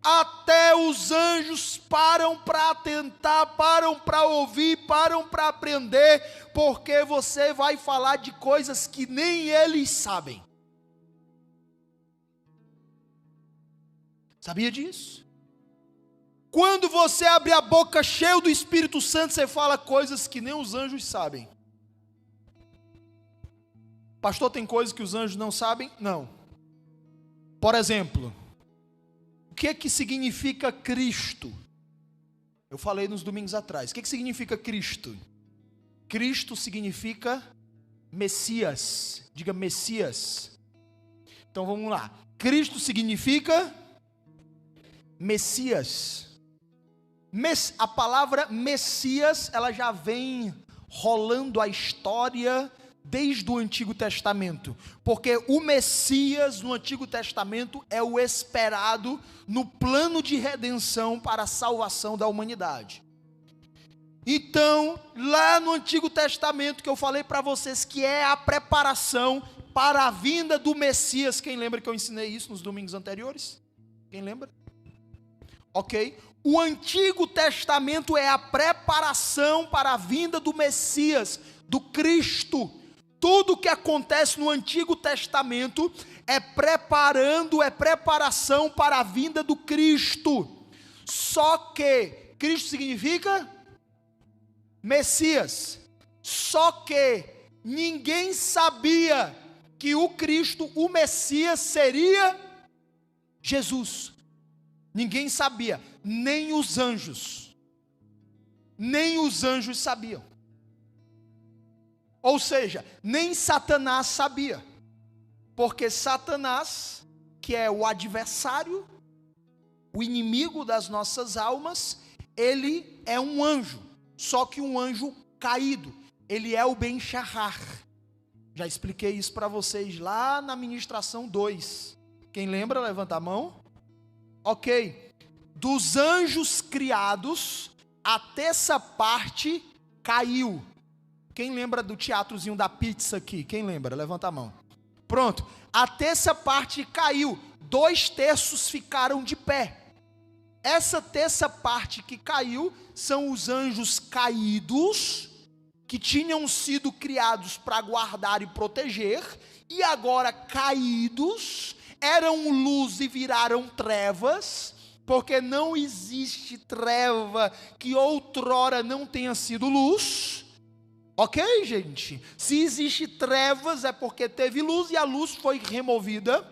até os anjos param para atentar, param para ouvir, param para aprender, porque você vai falar de coisas que nem eles sabem. Sabia disso? Quando você abre a boca cheio do Espírito Santo, você fala coisas que nem os anjos sabem. Pastor, tem coisas que os anjos não sabem? Não. Por exemplo, o que significa Cristo? Eu falei nos domingos atrás. O que significa Cristo? Cristo significa Messias. Diga Messias. Então vamos lá. Cristo significa Messias. A palavra Messias, ela já vem rolando a história desde o Antigo Testamento, porque o Messias no Antigo Testamento é o esperado no plano de redenção para a salvação da humanidade. Então, lá no Antigo Testamento, que eu falei para vocês que é a preparação para a vinda do Messias. Quem lembra que eu ensinei isso nos domingos anteriores? Quem lembra? Ok? O Antigo Testamento é a preparação para a vinda do Messias, do Cristo. Tudo que acontece no Antigo Testamento é preparação para a vinda do Cristo. Só que Cristo significa Messias. Só que ninguém sabia que o Cristo, o Messias, seria Jesus. Ninguém sabia, nem os anjos. Nem os anjos sabiam. Ou seja, nem Satanás sabia. Porque Satanás, que é o adversário, o inimigo das nossas almas, ele é um anjo. Só que um anjo caído. Ele é o Ben-Shahar. Já expliquei isso para vocês lá na ministração 2. Quem lembra, levanta a mão. Ok. Dos anjos criados, a terça parte caiu. Quem lembra do teatrozinho da pizza aqui? Quem lembra? Levanta a mão. Pronto. A terça parte caiu. 2/3 ficaram de pé. Essa terça parte que caiu são os anjos caídos, que tinham sido criados para guardar e proteger, e agora caídos, eram luz e viraram trevas, porque não existe treva que outrora não tenha sido luz. Ok, gente? Se existe trevas é porque teve luz e a luz foi removida.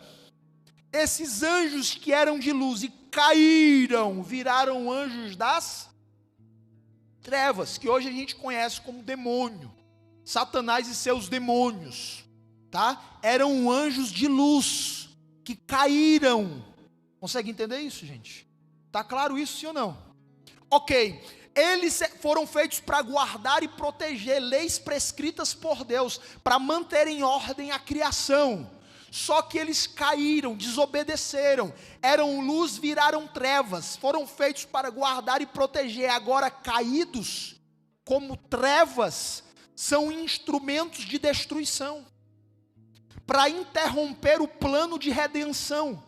Esses anjos que eram de luz e caíram, viraram anjos das trevas, que hoje a gente conhece como demônio. Satanás e seus demônios, tá? Eram anjos de luz que caíram. Consegue entender isso, gente? Tá claro isso, sim ou não? Ok. Eles foram feitos para guardar e proteger leis prescritas por Deus, para manter em ordem a criação. Só que eles caíram, desobedeceram, eram luz, viraram trevas, foram feitos para guardar e proteger, agora caídos, como trevas, são instrumentos de destruição, para interromper o plano de redenção.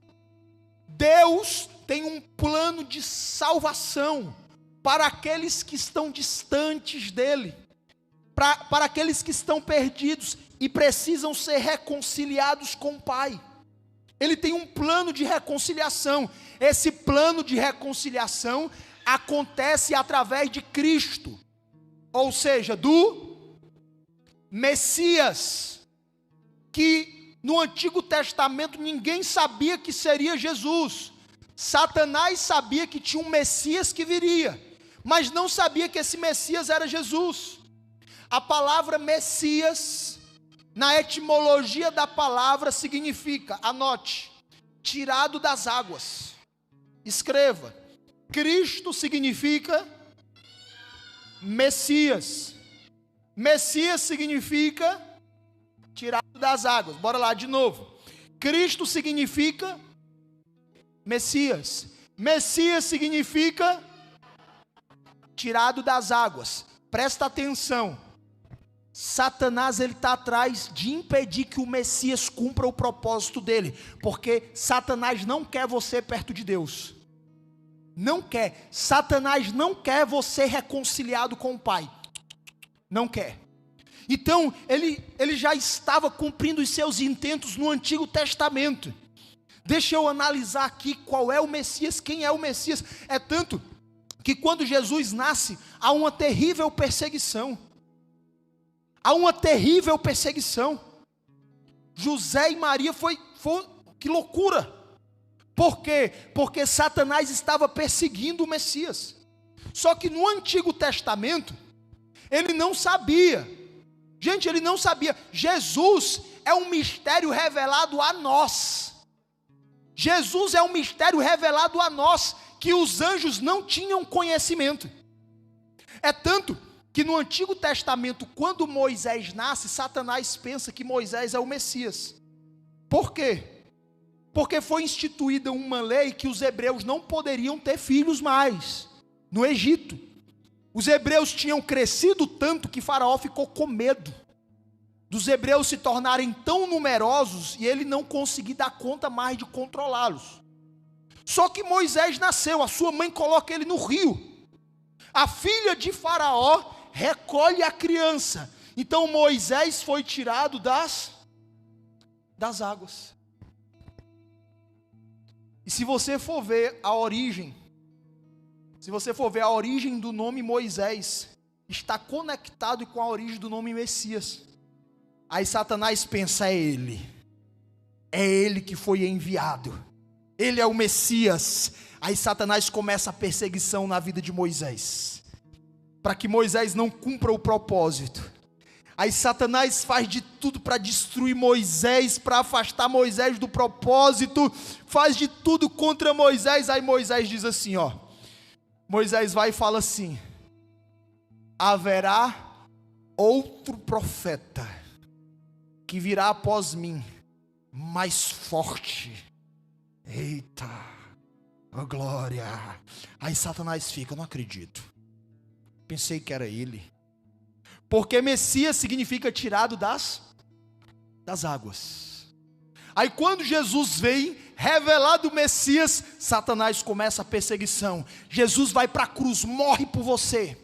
Deus tem um plano de salvação, para aqueles que estão distantes dele, para aqueles que estão perdidos e precisam ser reconciliados com o Pai. Ele tem um plano de reconciliação. Esse plano de reconciliação acontece através de Cristo, ou seja, do Messias, que no Antigo Testamento ninguém sabia que seria Jesus. Satanás sabia que tinha um Messias que viria, mas não sabia que esse Messias era Jesus. A palavra Messias, na etimologia da palavra, significa, anote, tirado das águas. Escreva, Cristo significa Messias. Messias significa tirado das águas. Bora lá de novo. Cristo significa Messias. Messias significa tirado das águas. Presta atenção. Satanás ele está atrás de impedir que o Messias cumpra o propósito dele, porque Satanás não quer você perto de Deus, não quer. Satanás não quer você reconciliado com o Pai, não quer. Então ele já estava cumprindo os seus intentos no Antigo Testamento. Deixa eu analisar aqui qual é o Messias, quem é o Messias. É tanto que quando Jesus nasce, há uma terrível perseguição. Há uma terrível perseguição. José e Maria que loucura. Por quê? Porque Satanás estava perseguindo o Messias. Só que no Antigo Testamento, ele não sabia. Gente, ele não sabia. Jesus é um mistério revelado a nós. Jesus é um mistério revelado a nós, que os anjos não tinham conhecimento. É tanto que no Antigo Testamento, quando Moisés nasce, Satanás pensa que Moisés é o Messias. Por quê? Porque foi instituída uma lei que os hebreus não poderiam ter filhos mais, no Egito. Os hebreus tinham crescido tanto que Faraó ficou com medo dos hebreus se tornarem tão numerosos e ele não conseguir dar conta mais de controlá-los. Só que Moisés nasceu, a sua mãe coloca ele no rio. A filha de Faraó recolhe a criança. Então Moisés foi tirado das águas. E se você for ver a origem, do nome Moisés, está conectado com a origem do nome Messias. Aí Satanás pensa, é ele que foi enviado, ele é o Messias. Aí Satanás começa a perseguição na vida de Moisés, para que Moisés não cumpra o propósito. Aí Satanás faz de tudo para destruir Moisés, para afastar Moisés do propósito, faz de tudo contra Moisés. Aí Moisés diz assim, Moisés vai e fala assim: haverá outro profeta que virá após mim, mais forte. Eita, oh glória. Aí Satanás fica, não acredito, pensei que era ele, porque Messias significa tirado das águas. Aí quando Jesus vem, revelado o Messias, Satanás começa a perseguição. Jesus vai para a cruz, morre por você.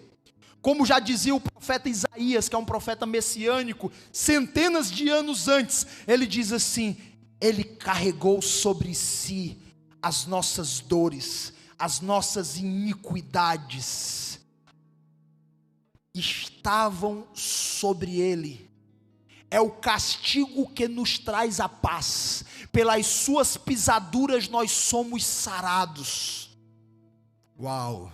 Como já dizia o profeta Isaías, que é um profeta messiânico, centenas de anos antes, ele diz assim: ele carregou sobre si as nossas dores, as nossas iniquidades, estavam sobre ele. É o castigo que nos traz a paz. Pelas suas pisaduras nós somos sarados. Uau!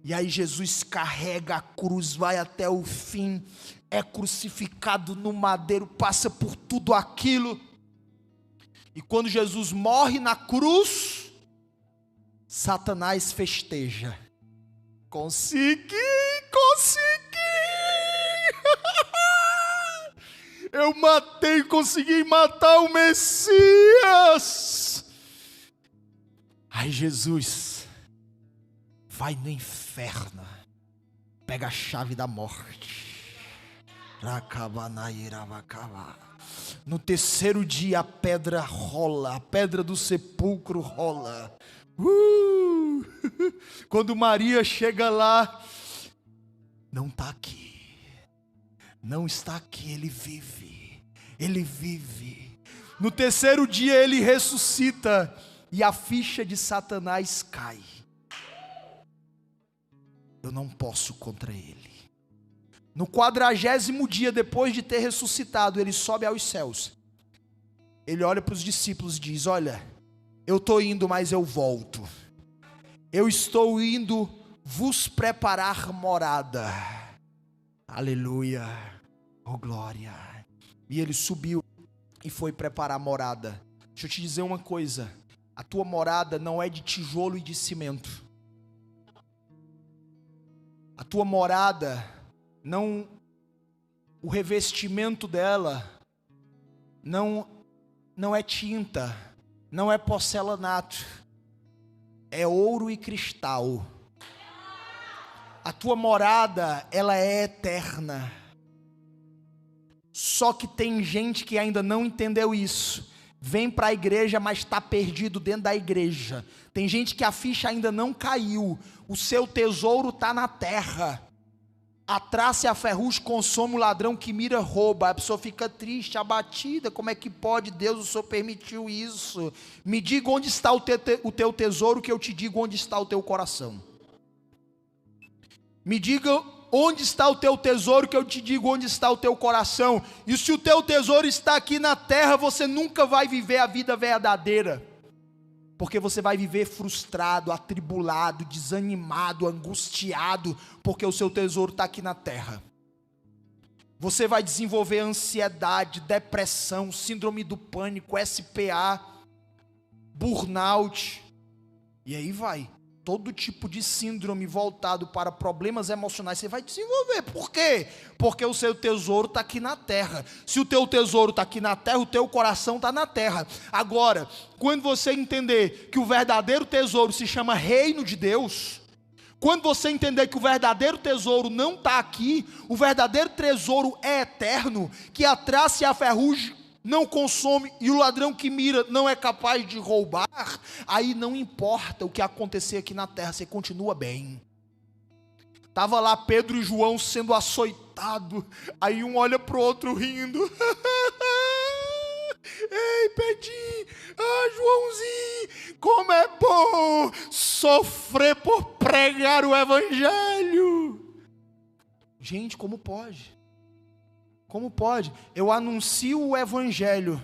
E aí Jesus carrega a cruz, vai até o fim, é crucificado no madeiro, passa por tudo aquilo. E quando Jesus morre na cruz, Satanás festeja. Consegui! Eu consegui matar o Messias. Aí Jesus vai no inferno, pega a chave da morte. No terceiro dia a pedra rola, a pedra do sepulcro rola. Quando Maria chega lá, não está aqui, não está aqui, ele vive. No terceiro dia ele ressuscita e a ficha de Satanás cai. Eu não posso contra ele. No 40º dia depois de ter ressuscitado, ele sobe aos céus. Ele olha para os discípulos e diz: olha, eu estou indo, mas eu volto. Eu estou indo vos preparar morada. Aleluia, oh glória. E ele subiu e foi preparar morada. Deixa eu te dizer uma coisa: a tua morada não é de tijolo e de cimento. A tua morada, o revestimento dela não é tinta, não é porcelanato, é ouro e cristal. A tua morada, ela é eterna. Só que tem gente que ainda não entendeu isso. Vem para a igreja, mas está perdido dentro da igreja. Tem gente que a ficha ainda não caiu. O seu tesouro está na terra. A traça e a ferrugem consome o ladrão que mira rouba. A pessoa fica triste, abatida. Como é que pode? Deus, o Senhor permitiu isso. Me diga onde está o teu tesouro, que eu te digo onde está o teu coração. Me diga onde está o teu tesouro, que eu te digo onde está o teu coração. E se o teu tesouro está aqui na terra, você nunca vai viver a vida verdadeira. Porque você vai viver frustrado, atribulado, desanimado, angustiado, porque o seu tesouro está aqui na terra. Você vai desenvolver ansiedade, depressão, síndrome do pânico, SPA, burnout, e aí vai. Todo tipo de síndrome voltado para problemas emocionais você vai desenvolver. Por quê? Porque o seu tesouro está aqui na terra. Se o teu tesouro está aqui na terra, o teu coração está na terra. Agora, quando você entender que o verdadeiro tesouro se chama reino de Deus, quando você entender que o verdadeiro tesouro não está aqui, o verdadeiro tesouro é eterno, que a traça e a ferrugem não consome, e o ladrão que mira não é capaz de roubar, aí não importa o que acontecer aqui na terra, você continua bem. Estava lá Pedro e João sendo açoitado, aí um olha para o outro rindo. Ei, Pedrinho, Joãozinho, como é bom sofrer por pregar o evangelho. Gente, como pode? Como pode? Eu anuncio o evangelho,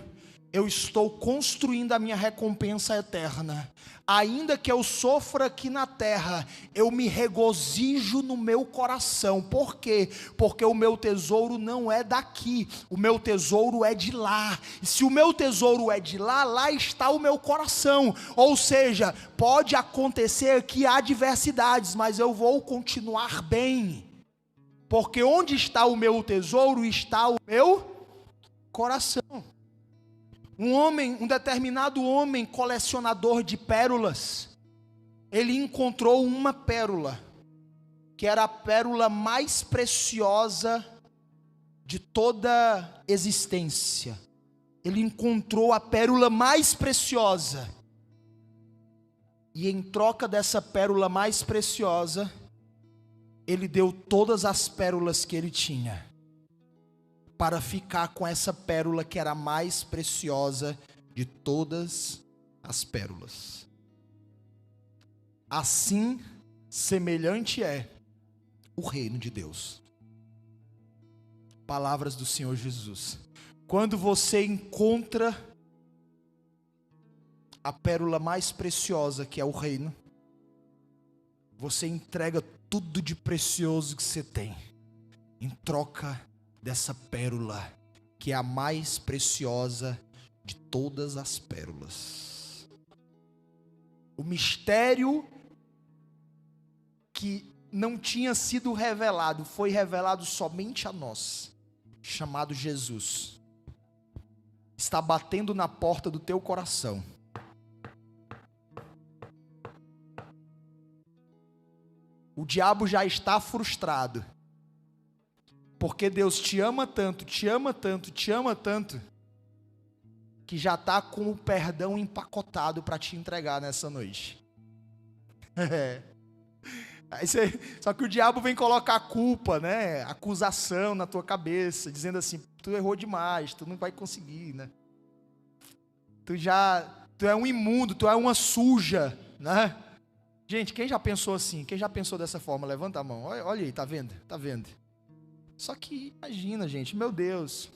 eu estou construindo a minha recompensa eterna. Ainda que eu sofra aqui na terra, eu me regozijo no meu coração. Por quê? Porque o meu tesouro não é daqui, o meu tesouro é de lá. E se o meu tesouro é de lá, lá está o meu coração. Ou seja, pode acontecer que há adversidades, mas eu vou continuar bem. Porque onde está o meu tesouro, está o meu coração. Um determinado homem colecionador de pérolas, ele encontrou uma pérola, que era a pérola mais preciosa de toda a existência. Ele encontrou a pérola mais preciosa, e em troca dessa pérola mais preciosa, ele deu todas as pérolas que ele tinha, para ficar com essa pérola que era a mais preciosa de todas as pérolas. Assim, semelhante é o reino de Deus. Palavras do Senhor Jesus. Quando você encontra a pérola mais preciosa, que é o reino, você entrega tudo de precioso que você tem, em troca dessa pérola, que é a mais preciosa de todas as pérolas. O mistério que não tinha sido revelado, foi revelado somente a nós, chamado Jesus, está batendo na porta do teu coração. O diabo já está frustrado, porque Deus te ama tanto, te ama tanto, te ama tanto, que já está com o perdão empacotado para te entregar nessa noite. Só que o diabo vem colocar culpa, né? Acusação na tua cabeça, dizendo assim: tu errou demais, tu não vai conseguir, né? Tu é um imundo, tu é uma suja, né? Gente, quem já pensou assim? Quem já pensou dessa forma? Levanta a mão. Olha aí, tá vendo? Tá vendo? Só que imagina, gente, meu Deus.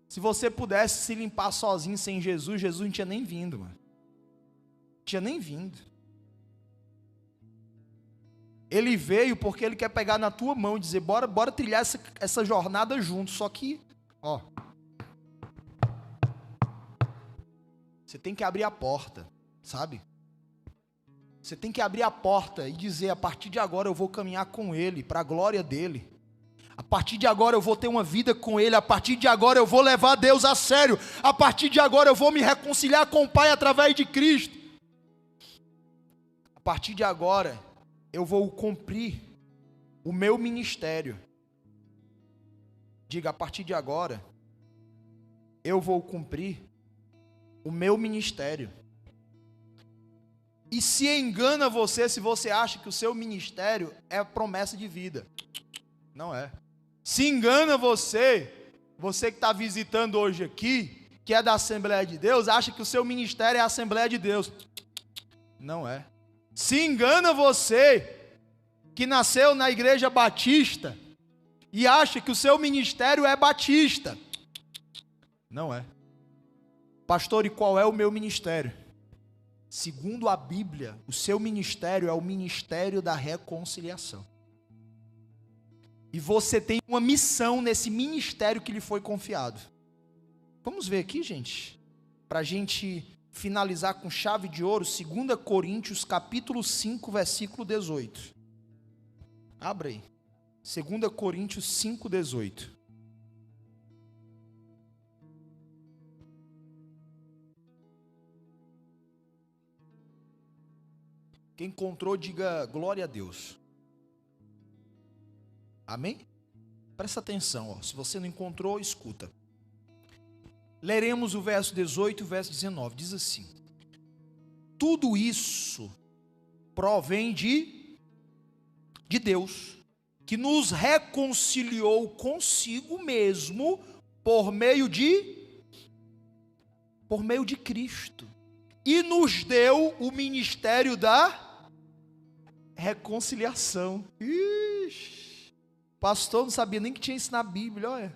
Se você pudesse se limpar sozinho sem Jesus, Jesus não tinha nem vindo, mano. Não tinha nem vindo. Ele veio porque ele quer pegar na tua mão e dizer: bora trilhar essa jornada juntos. Só que, ó, você tem que abrir a porta, sabe? Você tem que abrir a porta e dizer: a partir de agora eu vou caminhar com Ele, para a glória dEle. A partir de agora eu vou ter uma vida com Ele. A partir de agora eu vou levar Deus a sério. A partir de agora eu vou me reconciliar com o Pai através de Cristo. A partir de agora eu vou cumprir o meu ministério. Diga: a partir de agora, eu vou cumprir o meu ministério. E se engana você se você acha que o seu ministério é promessa de vida. Não é. Se engana você que está visitando hoje aqui, que é da Assembleia de Deus, acha que o seu ministério é a Assembleia de Deus. Não é. Se engana você que nasceu na Igreja Batista e acha que o seu ministério é batista. Não é. Pastor, e qual é o meu ministério? Segundo a Bíblia, o seu ministério é o ministério da reconciliação. E você tem uma missão nesse ministério que lhe foi confiado. Vamos ver aqui, gente, para a gente finalizar com chave de ouro, 2 Coríntios, capítulo 5, versículo 18. Abra aí. 2 Coríntios 5, 18. Quem encontrou, diga glória a Deus. Amém? Presta atenção, ó. Se você não encontrou, escuta. Leremos o verso 18 e o verso 19. Diz assim: tudo isso provém de Deus, que nos reconciliou consigo mesmo por meio de Cristo, e nos deu o ministério da reconciliação. Ixi, pastor não sabia nem que tinha isso na Bíblia, olha.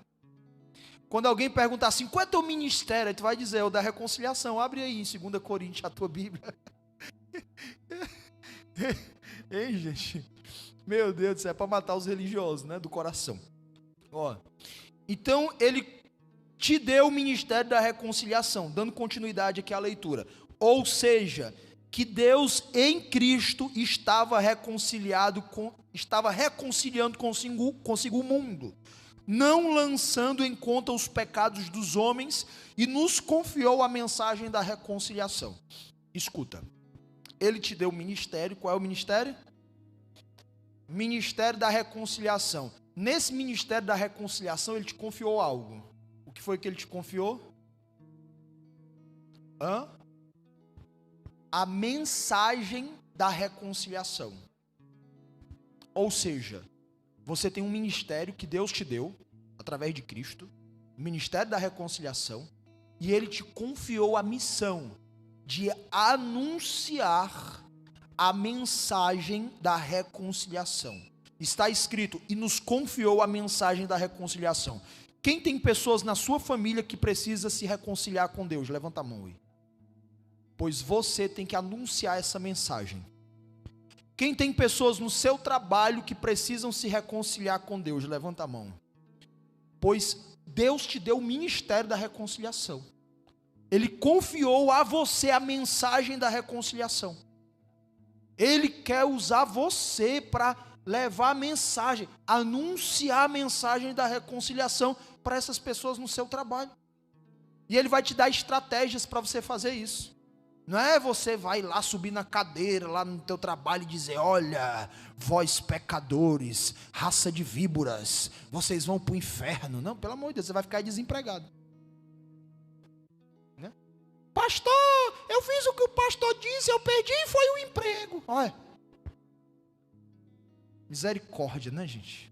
Quando alguém perguntar assim, qual é teu ministério? Aí tu vai dizer, é o da reconciliação. Abre aí em 2 Coríntios a tua Bíblia. Hein, gente? Meu Deus do céu, é para matar os religiosos, né, do coração. Ó, então, ele te deu o ministério da reconciliação, dando continuidade aqui à leitura. Ou seja, que Deus em Cristo estava reconciliando consigo o mundo, não lançando em conta os pecados dos homens, e nos confiou a mensagem da reconciliação. Escuta, ele te deu o ministério. Qual é o ministério? Ministério da reconciliação. Nesse ministério da reconciliação, ele te confiou algo. O que foi que ele te confiou? A mensagem da reconciliação. Ou seja, você tem um ministério que Deus te deu, através de Cristo, o ministério da reconciliação, e ele te confiou a missão de anunciar a mensagem da reconciliação. Está escrito, e nos confiou a mensagem da reconciliação. Quem tem pessoas na sua família que precisa se reconciliar com Deus? Levanta a mão aí. Pois você tem que anunciar essa mensagem. Quem tem pessoas no seu trabalho que precisam se reconciliar com Deus? Levanta a mão. Pois Deus te deu o ministério da reconciliação. Ele confiou a você a mensagem da reconciliação. Ele quer usar você para levar a mensagem, anunciar a mensagem da reconciliação para essas pessoas no seu trabalho. E ele vai te dar estratégias para você fazer isso. Não é você vai lá subir na cadeira, lá no teu trabalho e dizer, olha, vós pecadores, raça de víboras, vocês vão para o inferno. Não, pelo amor de Deus, você vai ficar desempregado. Né? Pastor, eu fiz o que o pastor disse, eu perdi e foi o emprego. Olha. Misericórdia, né, gente?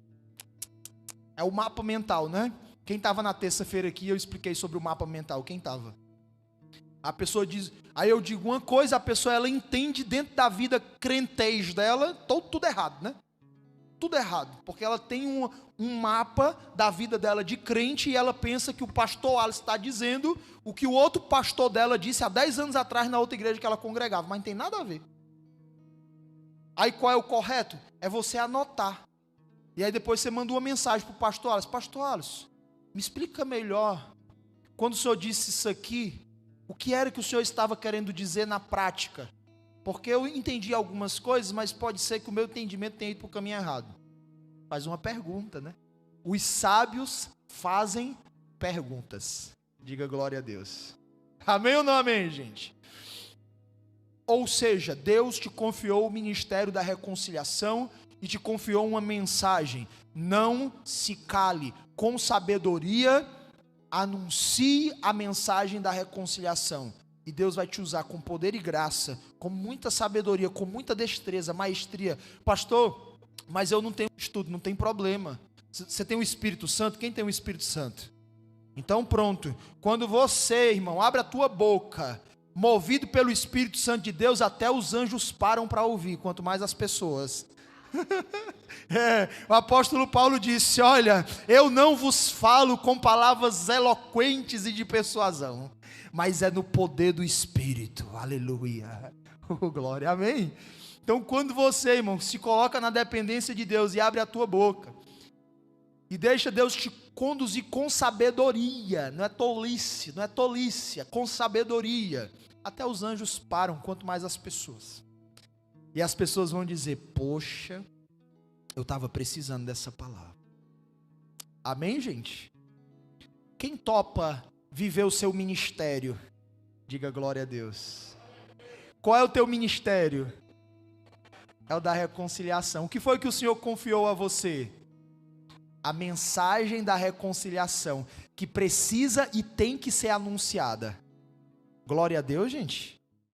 É o mapa mental, né? Quem estava na terça-feira aqui, eu expliquei sobre o mapa mental. Quem estava? A pessoa diz, aí eu digo uma coisa, a pessoa ela entende dentro da vida crentez dela, tudo errado, né? Tudo errado, porque ela tem um mapa da vida dela de crente e ela pensa que o pastor Alice está dizendo o que o outro pastor dela disse há 10 anos atrás na outra igreja que ela congregava, mas não tem nada a ver. Aí qual é o correto? É você anotar. E aí depois você manda uma mensagem para o pastor Alice, pastor Alice, me explica melhor, quando o senhor disse isso aqui, o que era que o senhor estava querendo dizer na prática? Porque eu entendi algumas coisas, mas pode ser que o meu entendimento tenha ido para o caminho errado. Faz uma pergunta, né? Os sábios fazem perguntas. Diga glória a Deus. Amém ou não amém, gente? Ou seja, Deus te confiou o ministério da reconciliação e te confiou uma mensagem. Não se cale, com sabedoria, anuncie a mensagem da reconciliação. E Deus vai te usar com poder e graça, com muita sabedoria, com muita destreza, maestria. Pastor, mas eu não tenho estudo, não tem problema. Você tem o Espírito Santo? Quem tem o Espírito Santo? Então pronto, quando você, irmão, abre a tua boca, movido pelo Espírito Santo de Deus, até os anjos param para ouvir, quanto mais as pessoas. O apóstolo Paulo disse: olha, eu não vos falo com palavras eloquentes e de persuasão, mas é no poder do Espírito. Aleluia, glória, amém. Então quando você, irmão, se coloca na dependência de Deus e abre a tua boca e deixa Deus te conduzir com sabedoria, não é tolice, é com sabedoria, até os anjos param, quanto mais as pessoas. E as pessoas vão dizer: poxa, eu estava precisando dessa palavra. Amém, gente? Quem topa viver o seu ministério? Diga glória a Deus. Qual é o teu ministério? É o da reconciliação. O que foi que o Senhor confiou a você? A mensagem da reconciliação, que precisa e tem que ser anunciada. Glória a Deus, gente.